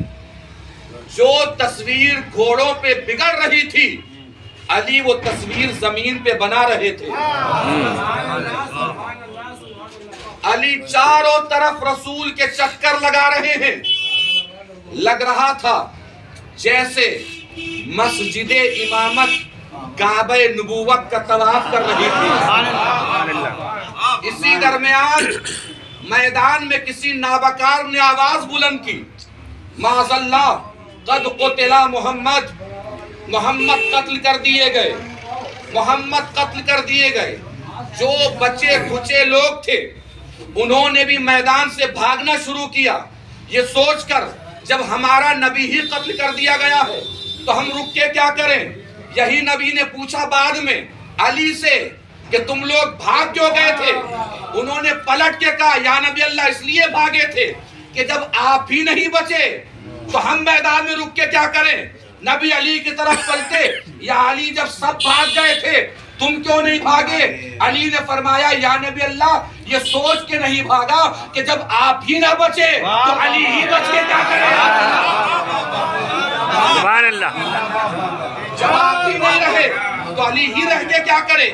جو تصویر گھوڑوں پہ بگڑ رہی تھی, علی وہ تصویر زمین پہ بنا رہے تھے. علی چاروں طرف رسول کے چکر لگا رہے ہیں. لگ رہا تھا جیسے مسجد امامت کعبہ نبوت کا طواف کر رہی تھی. اسی درمیان میدان میں کسی نابکار نے آواز بلند کی, معاذ اللہ قد قتل محمد, محمد قتل کر دیے گئے, محمد قتل کر دیے گئے. جو بچے کھچے لوگ تھے انہوں نے بھی میدان سے بھاگنا شروع کیا, یہ سوچ کر جب ہمارا نبی ہی قتل کر دیا گیا ہے تو ہم رک کے کیا کریں. یہی نبی نے پوچھا بعد میں علی سے کہ تم لوگ بھاگ کیوں گئے تھے؟ انہوں نے پلٹ کے کہا یا نبی اللہ اس لیے بھاگے تھے کہ جب آپ ہی نہیں بچے تو ہم میدان میں رک کے کیا کریں. نبی علی کی طرف پلٹے, یا علی جب سب بھاگ گئے تھے تم کیوں نہیں بھاگے؟ علی نے فرمایا یا نبی اللہ یہ سوچ کے نہیں بھاگا کہ جب آپ ہی نہ بچے تو علی ہی بچ کے کیا کرے. سبحان اللہ. جب آپ ہی نہیں رہے تو علی ہی رہ کے کیا کرے.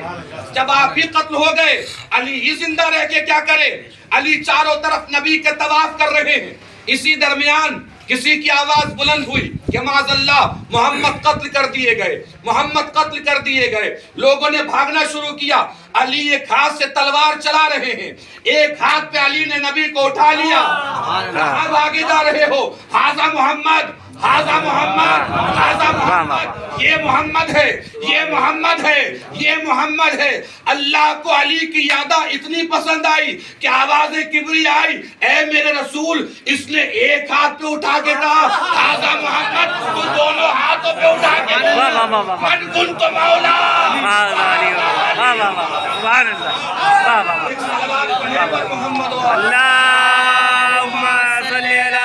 جب آپ ہی قتل ہو گئے علی ہی زندہ رہ کے کیا کرے. علی چاروں طرف نبی کے طواف کر رہے ہیں. اسی درمیان کسی کی آواز بلند ہوئی کہ معاذ اللہ محمد قتل کر دیے گئے, محمد قتل کر دیے گئے. لوگوں نے بھاگنا شروع کیا. علی ایک ہاتھ سے تلوار چلا رہے ہیں, ایک ہاتھ پہ علی نے نبی کو اٹھا لیا. کہاں بھاگے جا رہے ہو؟ ہاذا محمد, ہاذا محمد, ہاذا محمد. یہ محمد ہے, یہ محمد ہے, یہ محمد ہے. اللہ کو علی کی یادہ اتنی پسند آئی کہ آواز کبری آئی, اے میرے رسول. اس نے ایک ہاتھ پہ اٹھا کے کہا ہاذا محمد, تو دونوں ہاتھوں پہ اٹھا کے من کنت مولا. سبحان اللہ. اللہم صلی علی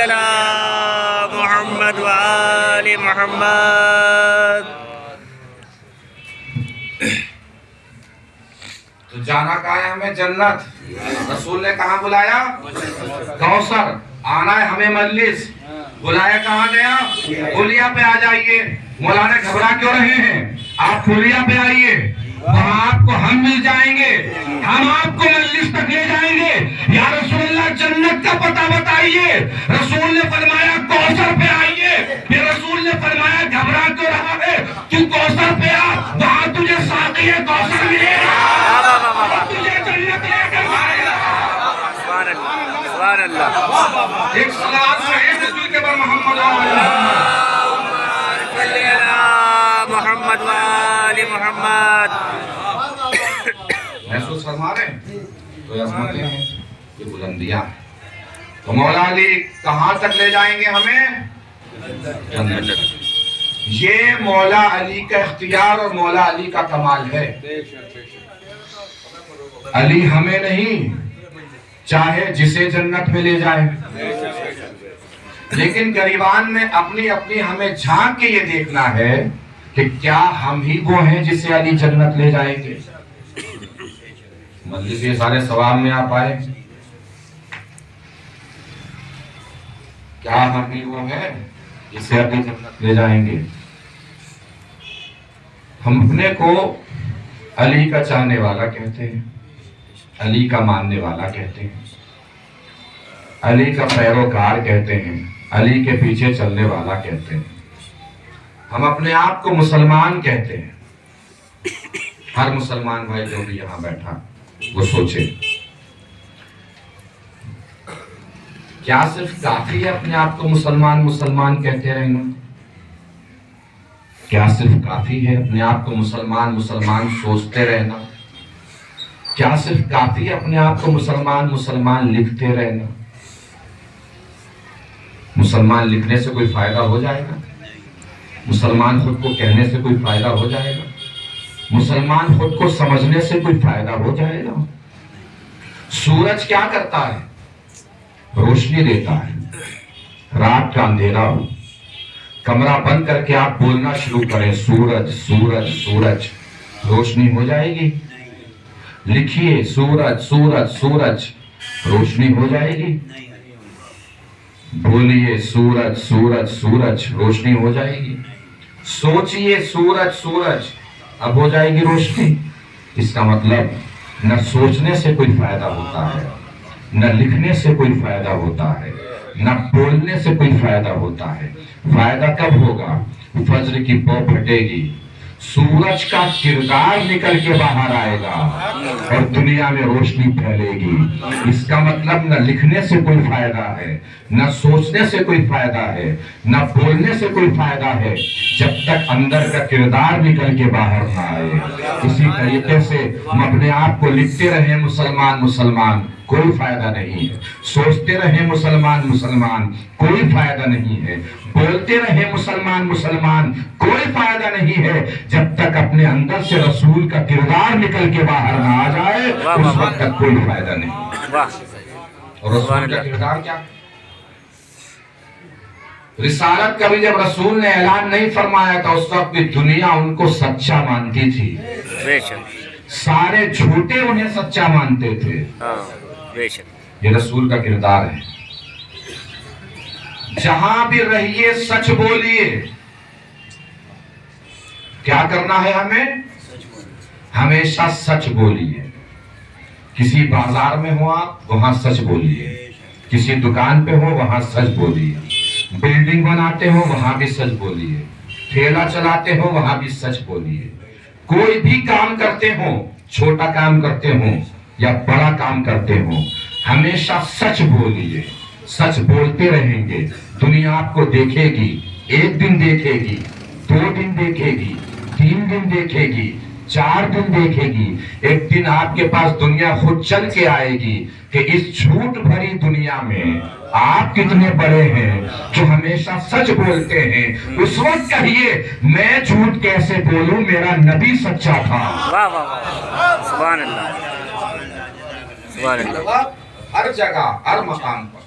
علی محمد وآل محمد. تو جانا کہاں ہے ہمیں؟ جنت. رسول نے کہاں بلایا؟ کوثر. آنا ہے ہمیں مجلس. بلایا کہاں گیا؟ پھولیا پہ آ جائیے. مولانا گھبرا کیوں رہے ہیں؟ آپ پھولیا پہ آئیے, وہاں آپ کو ہم مل جائیں گے, ہم آپ کو مجلس تک لے جائیں گے. یا رسول اللہ جنت کا پتہ بتائیے. رسول نے فرمایا کوثر پہ آئیے. پھر رسول نے فرمایا گھبرا کیوں رہا ہے؟ تو کوثر پہ آ, وہاں تجھے ساقی کوثر ملے گا, تجھے جنت لے کر آئے گا. سبحان اللہ, سبحان اللہ. ایک صلوات پڑھیں رسول کے پر محمد صلی علی محمد وآل محمد. محسوس فرما رہے ہیں تو یہ عظمتیں ہیں, یہ بلندیاں. تو مولا علی کہاں تک لے جائیں گے ہمیں؟ جنت. یہ مولا علی کا اختیار اور مولا علی کا کمال ہے. علی ہمیں نہیں, چاہے جسے جنت میں لے جائے. لیکن گریبان میں اپنی اپنی ہمیں جھانک کے یہ دیکھنا ہے کہ کیا ہم ہی وہ ہیں جسے علی جنت لے جائیں گے. مجلس یہ سارے ثواب میں آپ آئے, کیا ہم ہی وہ ہیں جسے علی جنت لے جائیں گے؟ ہم اپنے کو علی کا چاہنے والا کہتے ہیں, علی کا ماننے والا کہتے ہیں, علی کا پیروکار کہتے ہیں, علی کے پیچھے چلنے والا کہتے ہیں. ہم اپنے آپ کو مسلمان کہتے ہیں. ہر مسلمان بھائی جو بھی یہاں بیٹھا وہ سوچے, کیا صرف کافی ہے اپنے آپ کو مسلمان مسلمان کہتے رہنا؟ کیا صرف کافی ہے اپنے آپ کو مسلمان مسلمان سوچتے رہنا؟ کیا صرف کافی ہے اپنے آپ کو مسلمان مسلمان لکھتے رہنا؟ مسلمان لکھنے سے کوئی فائدہ ہو جائے گا؟ مسلمان خود کو کہنے سے کوئی فائدہ ہو جائے گا؟ مسلمان خود کو سمجھنے سے کوئی فائدہ ہو جائے گا؟ سورج کیا کرتا ہے؟ روشنی دیتا ہے. رات کا اندھیرا ہو, کمرہ بند کر کے آپ بولنا شروع کریں سورج سورج سورج, روشنی ہو جائے گی؟ لکھیے سورج سورج سورج, روشنی ہو جائے گی؟ بولیے سورج سورج سورج, روشنی ہو جائے گی؟ سوچئے سورج سورج, اب ہو جائے گی روشنی. اس کا مطلب نہ سوچنے سے کوئی فائدہ ہوتا ہے, نہ لکھنے سے کوئی فائدہ ہوتا ہے, نہ بولنے سے کوئی فائدہ ہوتا ہے. فائدہ کب ہوگا؟ فجر کی پو پھٹے گی, سورج کا کردار نکل کے باہر آئے گا اور دنیا میں روشنی پھیلے گی. اس کا مطلب نہ لکھنے سے کوئی فائدہ ہے, نہ سوچنے سے کوئی فائدہ ہے, نہ بولنے سے کوئی فائدہ ہے, جب تک اندر کا کردار نکل کے باہر نہ آئے. اسی طریقے سے ہم اپنے آپ کو لکھتے رہیں مسلمان مسلمان, کوئی فائدہ نہیں ہے. سوچتے رہیں مسلمان مسلمان, کوئی فائدہ نہیں ہے. بولتے رہیں مسلمان مسلمان, کوئی فائدہ نہیں ہے جب تک اپنے اندر سے رسول کا کردار نکل کے باہر نہ آ جائے, اس وقت تک کوئی فائدہ نہیں. اور رسول کا کردار کیا؟ رسالت کا بھی جب رسول نے اعلان نہیں فرمایا تھا اس وقت بھی دنیا ان کو سچا مانتی تھی. سارے جھوٹے انہیں سچا مانتے تھے. یہ رسول کا کردار ہے. جہاں بھی رہیے سچ بولیے. کیا کرنا ہے ہمیں؟ ہمیشہ سچ بولیے. کسی بازار میں ہو آپ, وہاں سچ بولیے. کسی دکان پہ ہو وہاں سچ بولیے. بلڈنگ بناتے ہو وہاں بھی سچ بولیے. ٹھیلا چلاتے ہو وہاں بھی سچ بولیے. کوئی بھی کام کرتے ہو, چھوٹا کام کرتے ہو یا بڑا کام کرتے ہو, ہمیشہ سچ بولیے. سچ بولتے رہیں گے, دنیا آپ کو دیکھے گی. ایک دن دیکھے گی, 2 دن دیکھے گی, 3 دن دیکھے گی, 4 دن دیکھے گی. ایک دن آپ کے پاس دنیا خود چل کے آئے گی کہ اس جھوٹ بھری دنیا میں آپ کتنے بڑے ہیں جو ہمیشہ سچ بولتے ہیں. اس وقت کہیے میں جھوٹ کیسے بولوں, میرا نبی سچا تھا. واہ واہ واہ, سبحان اللہ, سبحان اللہ. ہر جگہ ہر مقام پر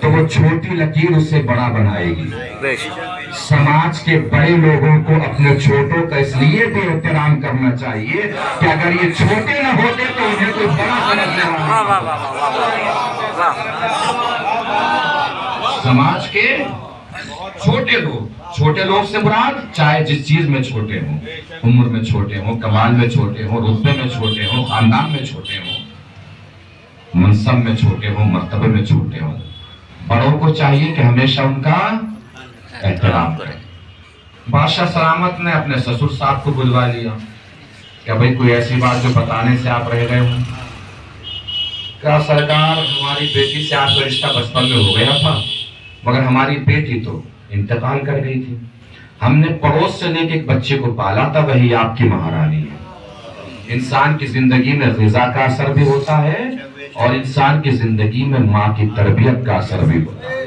تو وہ چھوٹی لکیر اسے بڑا بنائے گی۔ بے شک سماج کے بڑے لوگوں کو اپنے چھوٹوں کا اس لیے بھی احترام کرنا چاہیے کہ اگر یہ چھوٹے نہ ہوتے تو انہیں کوئی بڑا سمجھنے والا۔ واہ واہ واہ واہ واہ۔ سماج کے چھوٹے لوگ سے مراد چاہے جس چیز میں چھوٹے ہوں، عمر میں چھوٹے ہوں، کمال میں چھوٹے ہوں، رتبے میں چھوٹے ہوں، خاندان میں چھوٹے ہوں، منصب میں چھوٹے ہوں، مرتبے میں چھوٹے ہوں، بڑوں کو چاہیے کہ ہمیشہ ان کا احترام کریں۔ بادشاہ سلامت نے اپنے سسر صاحب کو بلوا لیا کہ بھئی کوئی ایسی بات جو بتانے سے آپ رہ گئے ہوں۔ کہا سرکار ہماری بیٹی سے آپ کا رشتہ بچپن میں ہو گیا تھا، مگر ہماری بیٹی تو انتقال کر گئی تھی۔ ہم نے پڑوس سے لے کے ایک بچے کو پالا تھا، وہی آپ کی مہارانی ہے۔ انسان کی زندگی میں غذا کا اثر بھی ہوتا ہے اور انسان کی زندگی میں ماں کی تربیت کا اثر بھی ہوتا ہے۔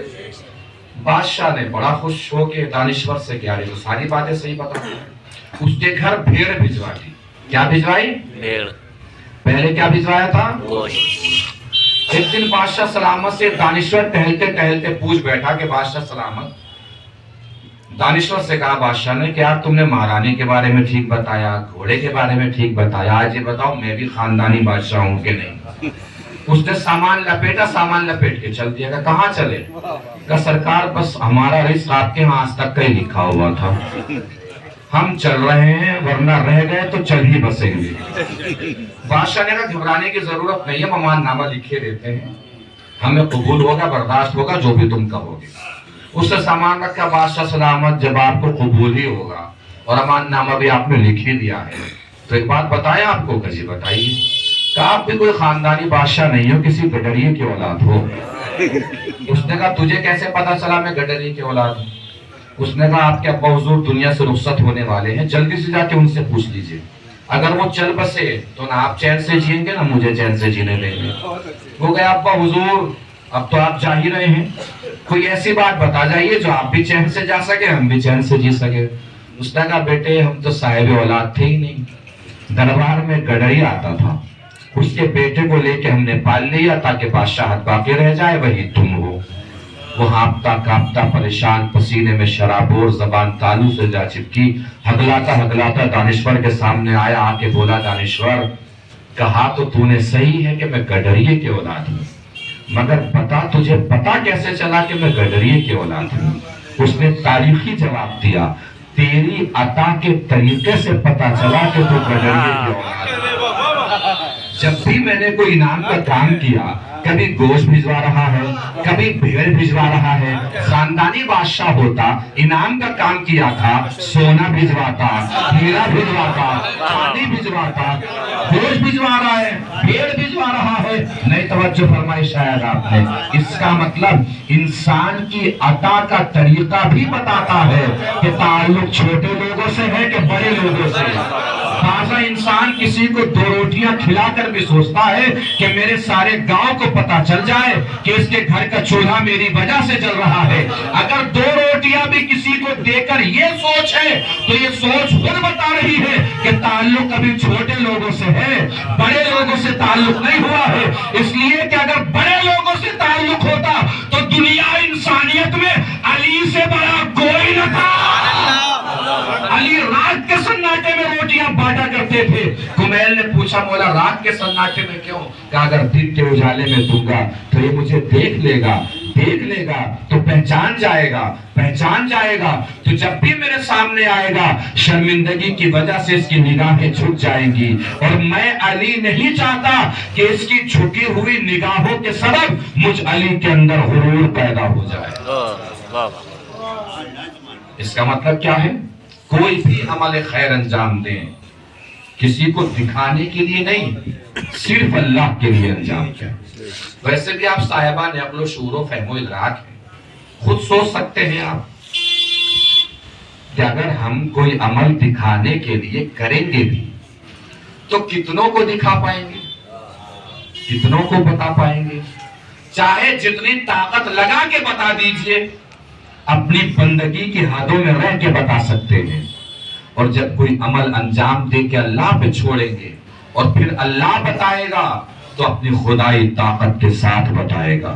بادشاہ نے بڑا خوش ہو کے دانشور سے کیا تو ساری باتیں صحیح بتا دی۔ اس کے گھر بھیڑ بھجوا دی۔ کیا بھجوائی؟ بھیڑ۔ پہلے کیا بھجوایا تھا؟ گوشت۔ ایک دن بادشاہ سلامت سے دانشور ٹہلتے ٹہلتے پوچھ بیٹھا کہ بادشاہ سلامت، دانشور سے کہا بادشاہ نے کہ یار تم نے مہارانی کے بارے میں ٹھیک بتایا، گھوڑے کے بارے میں ٹھیک بتایا، آج یہ بتاؤ میں بھی خاندانی بادشاہ ہوں کہ نہیں؟ اس نے سامان لپیٹ کے چل دیا۔ کہ کہاں چلے؟ کہ سرکار بس ہمارا رزق آپ کے ہاں آج تک کا ہی لکھا ہوا تھا، ہم چل رہے ہیں ورنہ رہ گئے تو چل ہی بسیں گے۔ بادشاہ نے کہا گھبرانے کی ضرورت نہیں ہے، امان نامہ لکھے دیتے ہیں، ہمیں قبول ہوگا، برداشت ہوگا جو بھی تم کہو گے۔ اس سے سامان رکھا بادشاہ سلامت، جب آپ کو قبول ہی ہوگا اور امان نامہ بھی آپ نے لکھ ہی دیا ہے تو ایک بات بتایا آپ کو؟ کہ جی بتائیے۔ کہ آپ بھی کوئی خاندانی بادشاہ نہیں ہو، کسی گڈریے کی اولاد ہو۔ اس نے کہا تجھے کیسے پتا چلا میں گڈریے کی اولاد ہوں؟ اس نے کہا آپ کے ابا حضور دنیا سے رخصت ہونے والے ہیں، جلدی سے جا کے ان سے پوچھ لیجئے، اگر وہ چل بسے تو نہ آپ چین سے جئیں گے نہ مجھے چین سے جینے دیں گے۔ وہ کہا ابا حضور اب تو آپ جا ہی رہے ہیں، کوئی ایسی بات بتا جائیے جو آپ بھی چین سے جا سکے ہم بھی چین سے جی سکے۔ اس نے کہا بیٹے ہم تو صاحب اولاد تھے ہی نہیں، دربار میں گڈری آتا تھا، اس کے بیٹے کو لے کے ہم نے پال لیا تاکہ بادشاہت باقی رہ جائے، وہی تم ہو۔ وہ ہانپتا کانپتا پریشان پسینے میں شرابور زبان تالو سے جا چپکی، ہگلاتا دانشور کے سامنے آیا، آ کے بولا دانشور کہا تو نے صحیح ہے کہ میں گڈریے کے اولاد ہوں، مگر تجھے پتا کیسے چلا کہ میں گڈریے کے اولاد ہوں؟ اس نے تاریخی جواب دیا تیری عطا کے طریقے سے پتا چلا کہ تو گڈریے کے اولاد ہے۔ جب بھی میں نے کوئی انعام کا کام کیا، کبھی گوشت بھجوا رہا ہے، کبھی بھیڑ بھجوا رہا ہے، خاندانی بادشاہ ہوتا انعام کا کام کیا تھا، سونا بھجواتا، ہیرا بھجواتا، چاندی بھجواتا، گوشت بھجوا رہا ہے، بھیڑ بھجوا رہا ہے۔ نہیں توجہ فرمائی شاید آپ نے۔ اس کا مطلب انسان کی عطا کا طریقہ بھی بتاتا ہے کہ تعلق چھوٹے لوگوں سے ہے کہ بڑے لوگوں سے۔ بعض انسان کسی کو 2 روٹیاں کھلا کر بھی سوچتا ہے کہ میرے سارے گاؤں کو پتا چل جائے کہ اس کے گھر کا چولہا میری وجہ سے جل رہا ہے۔ اگر 2 روٹیاں بھی کسی کو دے کر یہ سوچ ہے تو یہ سوچ خود بتا رہی ہے کہ تعلق ابھی چھوٹے لوگوں سے ہے، بڑے لوگوں سے تعلق نہیں ہوا ہے۔ اس لیے کہ اگر بڑے لوگوں سے تعلق ہوتا تو دنیا انسانیت میں علی سے بڑا کوئی نہ تھا۔ علی رات کے سناٹے میں روٹیاں بانٹا کرتے تھے۔ کمیل نے پوچھا مولا رات کے سناٹے میں کیوں؟ کہا اگر دن کے اجالے میں دوں گا تو یہ مجھے دیکھ لے گا تو پہچان جائے گا تو جب بھی میرے سامنے آئے گا شرمندگی کی وجہ سے اس کی نگاہیں جھک جائیں گی، اور میں علی نہیں چاہتا کہ اس کی جھکی ہوئی نگاہوں کے سبب مجھ علی کے اندر غرور پیدا ہو جائے۔ اس کا مطلب کیا ہے؟ کوئی بھی عمل خیر انجام دیں کسی کو دکھانے کے لیے نہیں، صرف اللہ کے لیے انجام دیں۔ ویسے بھی آپ صاحبان عقل و شعور و فہم و ادراک ہیں، خود سوچ سکتے ہیں آپ کہ اگر ہم کوئی عمل دکھانے کے لیے کریں گے بھی تو کتنوں کو دکھا پائیں گے، کتنوں کو بتا پائیں گے؟ چاہے جتنی طاقت لگا کے بتا دیجئے، اپنی بندگی کی حدوں میں رہ کے بتا سکتے ہیں، اور جب کوئی عمل انجام دے کے اللہ پہ چھوڑیں گے اور پھر اللہ بتائے گا تو اپنی خدائی طاقت کے ساتھ بتائے گا.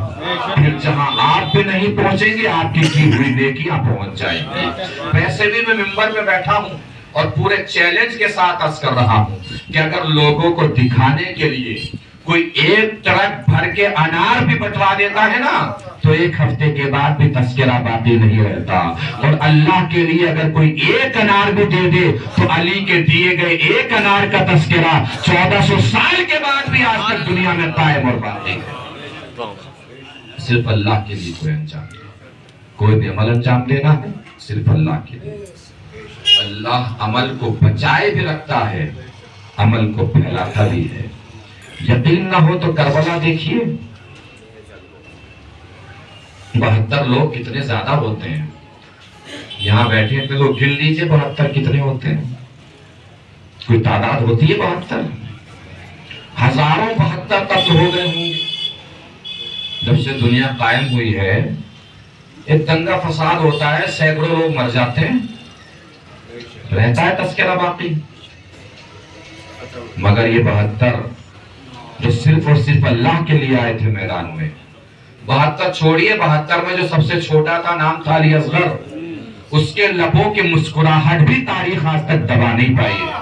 پھر جہاں آپ بھی نہیں پہنچیں گے آپ کی ہوئی نیکیاں پہنچ جائیں گی. ویسے بھی میں ممبر میں بیٹھا ہوں اور پورے چیلنج کے ساتھ عرض کر رہا ہوں کہ اگر لوگوں کو دکھانے کے لیے کوئی ایک ٹرک بھر کے انار بھی بٹوا دیتا ہے نا تو ایک ہفتے کے بعد بھی تذکرہ باقی نہیں رہتا. اور اللہ کے لیے اگر کوئی ایک انار بھی دے دے تو علی کے دیے گئے ایک انار کا تذکرہ 1400 سال کے بعد بھی آج تک دنیا میں قائم اور باقی ہے. صرف اللہ کے لیے کوئی انجام دے, کوئی بھی عمل انجام دینا ہے صرف اللہ کے لیے. اللہ عمل کو بچائے بھی رکھتا ہے, عمل کو پھیلاتا بھی ہے. یقین نہ ہو تو کربلا دیکھیے, 72 لوگ کتنے زیادہ ہوتے ہیں. یہاں بیٹھے ہیں لوگ گن لیجئے 72 کتنے ہوتے ہیں. کوئی تعداد ہوتی ہے 72؟ ہزاروں 72 تک ہو گئے ہوں گے. جب سے دنیا قائم ہوئی ہے ایک دنگا فساد ہوتا ہے, سینکڑوں لوگ مر جاتے ہیں, رہتا ہے تذکرہ باقی. مگر یہ 72 جو صرف اور صرف اللہ کے لیے آئے تھے میدان میں, 72 چھوڑیے, 72 میں جو سب سے چھوٹا تھا نام تھا علی اصغر, اس کے لبوں کی مسکراہٹ بھی تاریخ آج تک دبا نہیں پائی ہے.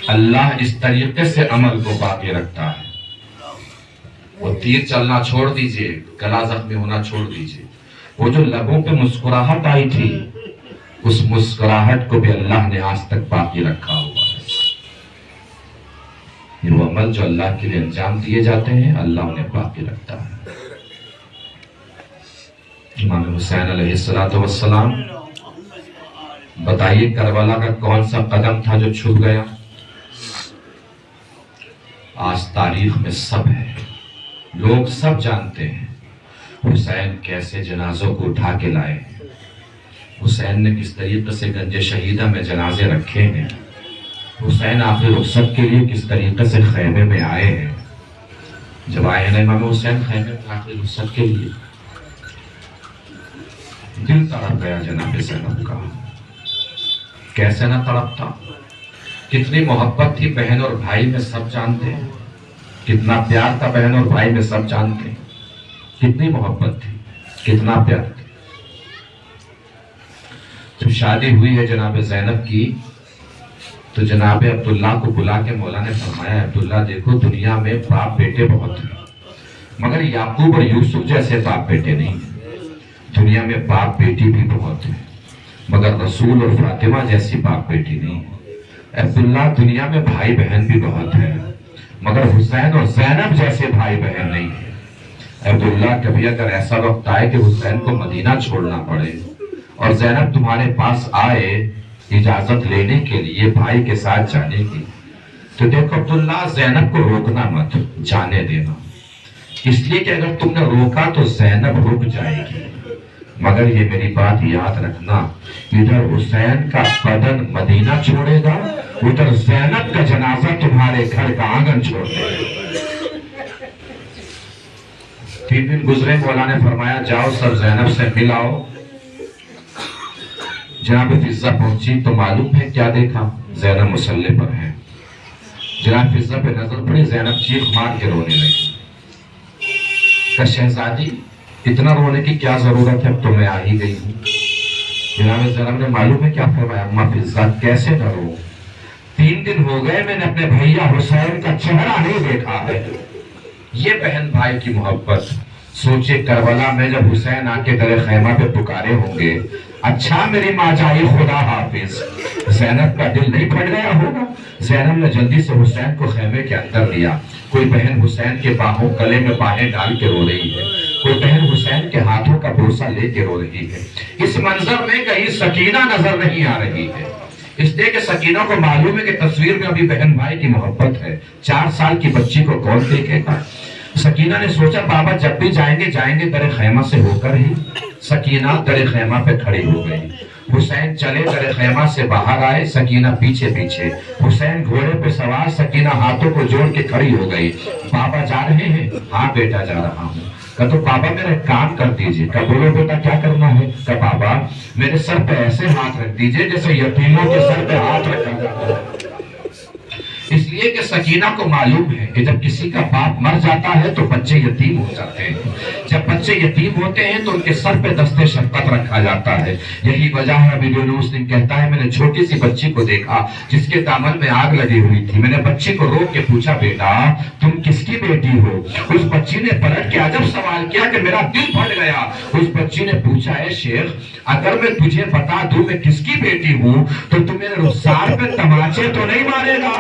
اللہ اس طریقے سے عمل کو باقی رکھتا ہے. وہ تیر چلنا چھوڑ دیجئے, گلا زخمی ہونا چھوڑ دیجئے, وہ جو لبوں پہ مسکراہٹ آئی تھی اس مسکراہٹ کو بھی اللہ نے آج تک باقی رکھا ہوا ہے. یہ وہ عمل جو اللہ کے لیے انجام دیے جاتے ہیں اللہ انہیں باقی رکھتا ہے. امام حسین علیہ السلام, بتائیے کربلا کا کون سا قدم تھا جو چھپ گیا؟ آج تاریخ میں سب ہے, لوگ سب جانتے ہیں حسین کیسے جنازوں کو اٹھا کے لائے, حسین نے کس طریقے سے گنج شہیدہ میں جنازے رکھے ہیں, حسین آخری رخصت کے لیے کس طریقے سے خیمے میں آئے ہیں. جب آئے ہیں امام حسین خیمے میں آخری رخصت کے لیے, دل تڑپ گیا جناب زینب کا. کیسے نہ تڑپتا, کتنی محبت تھی بہن اور بھائی میں سب جانتے ہیں, کتنا پیار تھا بہن اور بھائی میں سب جانتے ہیں, کتنی محبت تھی, کتنا پیار تھا. جب شادی ہوئی ہے جناب زینب کی تو جناب عبداللہ کو بلا کے مولا نے فرمایا, عبداللہ دیکھو دنیا میں باپ بیٹے بہت ہیں مگر یعقوب اور یوسف جیسے باپ بیٹے نہیں ہیں. دنیا میں باپ بیٹی بھی بہت ہیں مگر رسول اور فاطمہ جیسی باپ بیٹی نہیں ہے. عبداللہ دنیا میں بھائی بہن بھی بہت ہیں مگر حسین اور زینب جیسے بھائی بہن نہیں ہیں. عبداللہ کبھی اگر ایسا وقت آئے کہ حسین کو مدینہ چھوڑنا پڑے اور زینب تمہارے پاس آئے اجازت لینے کے لیے بھائی کے ساتھ جانے کی, تو دیکھو عبداللہ زینب کو روکنا مت, جانے دینا. اس لیے کہ اگر تم نے روکا تو زینب رک جائے گی. مگر یہ میری بات یاد رکھنا, ادھر حسین کا بدن مدینہ چھوڑے گا, ادھر زینب کا جنازہ تمہارے گھر کا آنگن چھوڑ دے گا. 3 دن گزرے, مولا نے فرمایا جاؤ سب زینب سے ملاؤ. جناب فضہ پہنچی تو معلوم ہے کیا دیکھا, زینب مصلی پر ہے. جناب فضہ پہ نظر پڑی, زینب چیخ مار کے رونے لگی. کہ شہزادی اتنا رونے کی کیا ضرورت ہے, اب تو میں آ ہی گئی ہوں. جناب زینب نے معلوم ہے کیا فرمایا, اماں فضہ کیسے نہ رو, 3 دن ہو گئے میں نے اپنے بھیا حسین کا چہرہ نہیں دیکھا ہے. یہ بہن بھائی کی محبت. سوچے کربلا میں جب حسین آ کے در خیمہ پہ پکارے ہوں گے, اچھا میری ماں جائے خدا حافظ, زینب کا دل نہیں پھٹ گیا ہوگا. زینب نے جلدی سے حسین کو خیمے کے اندر لیا. کوئی بہن حسین کے باہوں گلے میں باہیں ڈال کے رو رہی ہے, کوئی بہن حسین کے ہاتھوں کا بوسہ لے کے رو رہی ہے. اس منظر میں کہیں سکینہ نظر نہیں آ رہی ہے, اس لیے کہ سکینہ کو معلوم ہے کہ تصویر میں ابھی بہن بھائی کی محبت ہے. 4 سال کی بچی کو کون دیکھے گا. سکینہ نے سوچا بابا جب بھی جائیں گے در خیمہ سے ہو کر ہی. سکینہ در خیمہ پہ کھڑی ہو گئی. حسین چلے در خیمہ سے باہر آئے, سکینہ پیچھے پیچھے. حسین گھوڑے پہ سوار, سکینہ ہاتھوں کو جوڑ کے کھڑی ہو گئی. بابا جا رہے ہیں؟ ہاں بیٹا جا رہا ہوں. کہ تو بابا میرا کام کر دیجئے. کہ بولو بیٹا کیا کرنا ہے؟ کہ بابا میرے سر پہ ایسے ہاتھ رکھ دیجئے جیسے یتیموں کے سر پہ ہاتھ رکھا جاتا ہے. اس لیے کہ سکینہ کو معلوم ہے کہ جب کسی کا باپ مر جاتا ہے تو بچے یتیم ہو جاتے ہیں. جب بچے یتیم ہوتے ہیں تو ان کے سر پہ دست شفقت رکھا جاتا ہے. یہی وجہ ہے ابھی مسلم کہتا ہے میں نے چھوٹی سی بچی کو دیکھا جس کے دامن میں آگ لگی ہوئی تھی. میں نے بچی کو روک کے پوچھا بیٹا تم کس کی بیٹی ہو؟ اس بچی نے پلٹ کے عجب سوال کیا کہ میرا دل پھٹ گیا. اس بچی نے پوچھا اے شیخ اگر میں تجھے بتا دوں میں کس کی بیٹی ہوں تو تم میرے رخسار پہ تماچے تو نہیں مارے گا؟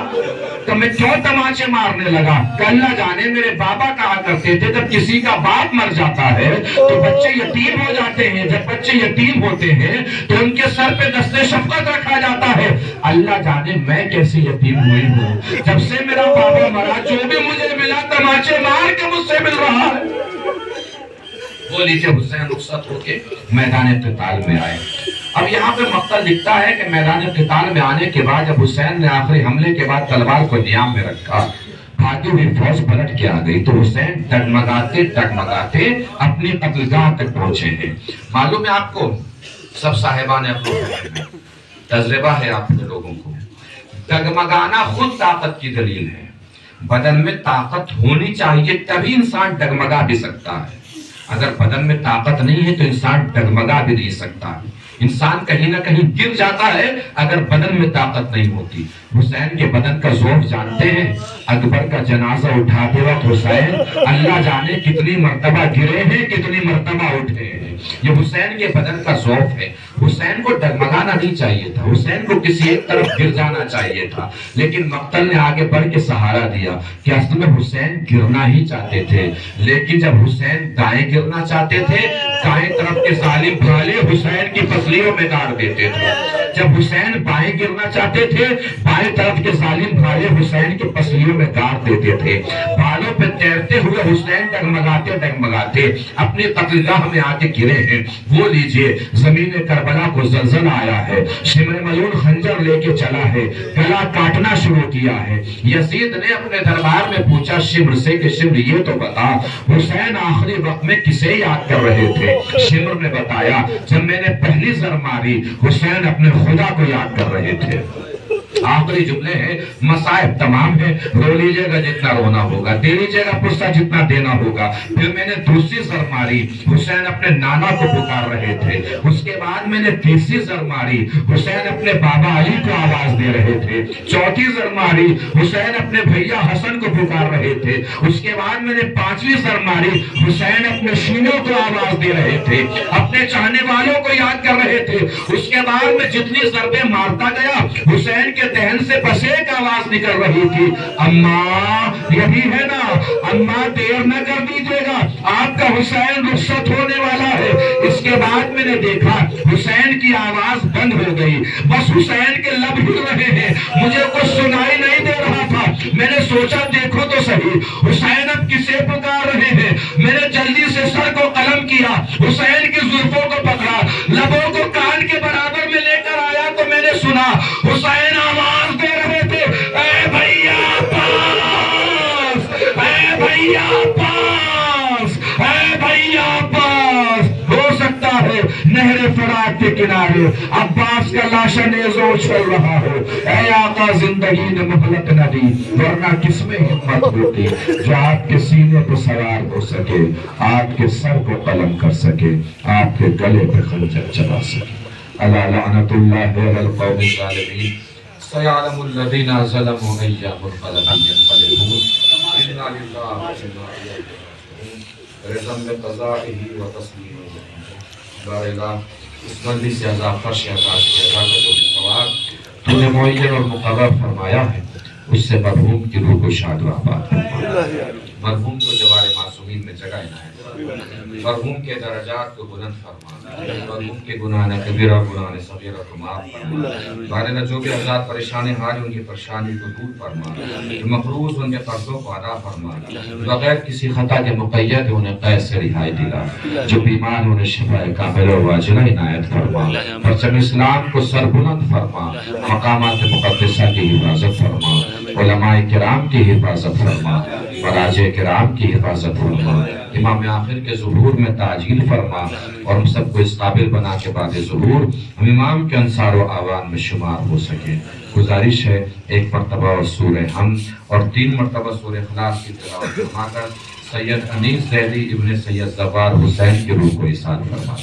تو میں کیوں تماچے مارنے لگا؟ کہ اللہ جانے میرے بابا کہا کرتے تھے جب کسی کا باپ مر جاتا ہے تو بچے یتیم ہو جاتے ہیں. جب بچے یتیم ہوتے ہیں تو ان کے سر پہ دست شفقت رکھا جاتا ہے. اللہ جانے میں کیسے یتیم ہوئی ہوں؟ جب سے میرا بابا مرا جو بھی مجھے ملا تماچے مار کے مجھ سے مل رہا ہے. وہ لیجئے حسین رخصت ہو کے میدان قتال میں آئے. اب یہاں پہ مقتل لکھتا ہے کہ میدان قتال میں آنے کے بعد جب حسین نے آخری حملے کے بعد تلوار کو نیام میں رکھا بھاگی ہوئی فوج پلٹ کے آ گئی تو حسین ڈگمگاتے ڈگمگاتے اپنی قتلگاہ تک پہنچے ہیں. معلوم ہے آپ کو سب صاحبان اپنے تجربہ ہے آپ لوگوں کو ڈگمگانا خود طاقت کی دلیل ہے. بدن میں طاقت ہونی چاہیے تبھی انسان ڈگمگا بھی سکتا ہے. اگر بدن میں طاقت نہیں ہے تو انسان ڈگمگا بھی نہیں سکتا. انسان کہیں نہ کہیں گر جاتا ہے اگر بدن میں طاقت نہیں ہوتی. حسین کے بدن کا ضعف جانتے ہیں. اکبر کا جنازہ اٹھاتے وقت حسین اللہ جانے کتنی مرتبہ گرے ہیں کتنی مرتبہ اٹھے ہیں. یہ حسین کے بدن کا ضعف ہے. حسین کو ڈگمگانا نہیں چاہیے تھا. حسین کو کسی ایک طرف گر جانا چاہیے تھا. لیکن مقتل نے آگے بڑھ کے سہارا دیا کہ اصل میں حسین گرنا ہی چاہتے تھے. لیکن جب حسین دائیں گرنا چاہتے تھے دائیں طرف کے ظالم بھالے حسین کی پسلیوں میں گاڑ دیتے تھے. جب حسین بائیں گرنا چاہتے تھے بائیں طرف کے ظالم بھالے حسین کی پسلیوں میں گاڑ دیتے تھے. بالوں پہ تیرتے ہوئے حسین ڈگمگاتے ڈگمگاتے اپنی قتلگاہ میں آ کے گرے ہیں. وہ لیجئے زمین کربلا کو زلزلہ آیا ہے. شمر ملعون خنجر لے کے چلا ہے. گلا کاٹنا شروع کیا ہے. یزید نے اپنے دربار میں پوچھا شمر سے کہ شمر یہ تو بتا حسین آخری وقت میں کسے یاد کر رہے تھے؟ شمر نے بتایا جب میں نے پہلی زر ماری حسین اپنے خدا کو یاد کر رہے تھے. آخری جملے ہیں مصائب تمام ہے رو لیجئے گا جتنا رونا ہوگا دے لیجئے گا پرسہ جتنا دینا ہوگا. پھر میں نے دوسری زر ماری حسین اپنے نانا کو پکار رہے تھے. اس کے بعد میں نے تیسری زر ماری حسین اپنے بابا علی کو آواز دے رہے تھے. چوتھی زر ماری حسین اپنے بھیا حسن کو پکار رہے تھے. اس کے بعد میں نے پانچویں زر ماری حسین اپنے شینوں کو آواز دے رہے تھے اپنے چاہنے والوں کو یاد کر رہے تھے. اس کے بعد میں جتنی ضربیں مارتا گیا حسین کے دہن سے بس ایک آواز نکل رہی تھی اماں یہی ہے نا اماں دیر نہ کر دیجیے گا آپ کا حسین رخصت ہونے والا ہے. اس کے بعد میں نے دیکھا حسین کی آواز بند ہو گئی. بس حسین کے لب ہل رہے ہیں مجھے کچھ سنائی نہیں دے رہا تھا. میں نے سوچا دیکھو تو صحیح حسین اب کسے پکار رہے ہیں. میں نے جلدی سے سر کو قلم کیا حسین کی زلفوں کو پکڑا لبوں کو کان کے برابر میں لے کر آیا تو میں نے سنا حسین آواز دے رہے تھے اے بھیا پاس اے بھیا پاس اے بھیا پاس. ہو سکتا ہے نہر فرات کے کنارے عباس کا لاشا نیزو اچھل رہا ہو. اے آقا زندگی نے مہلت نہ دی ورنہ کس میں ہمت ہوتی جو آپ کے سینے پہ سوار ہو سکے آپ کے سر کو قلم کر سکے آپ کے گلے پہ خنجر چلا سکے. الا لعنت اللہ علی القوم الظالمین سيعلم الذين ظلموا أي منقلب ينقلبون إنا لله وإنا إليه راجعون رضا بقضائه وتسليمه. بارگاہ اس مجلس سے عذاب فرش عطاش کے عطا کا جو ثواب تو نے معین اور مقرر فرمایا ہے اس سے مرحوم کی روح کو شاد و آباد فرما. مرحوم کو جوار معصومین میں جگہ عنایت فرما. مرحوم کے درجات کو بلند فرما. مرحوم کے گناہ کبیرہ گناہ صغیرہ کو معاف فرما. بارے جو بھی آزاد پریشانی حال ان کی پریشانی کو دور فرما. مقروض ان کے قرضوں کو ادا فرما. بغیر کسی خطا کے مقید انہیں قید سے رہائی دلا. جو بیمار انہیں شفا کامل و واجلہ عنایت فرما. پرچم اسلام کو سر بلند فرما. مقامات مقدسہ کی حفاظت فرما. علماء کرام کی حفاظت فرما. مراجع کرام کی حفاظت فرما، امام آخر کے ظہور میں تعجیل فرما، اور ہم سب کو اس قابل بنا کے بعد ظہور ہم امام کے انصار و اعوان میں شمار ہو سکیں۔ گزارش ہے ایک مرتبہ اور سورہ حمد اور 3 مرتبہ سورہ اخلاص کی تلاوت فرما کر سید انیس دہلی ابن سید زوار حسین کی روح کو ایصال فرما۔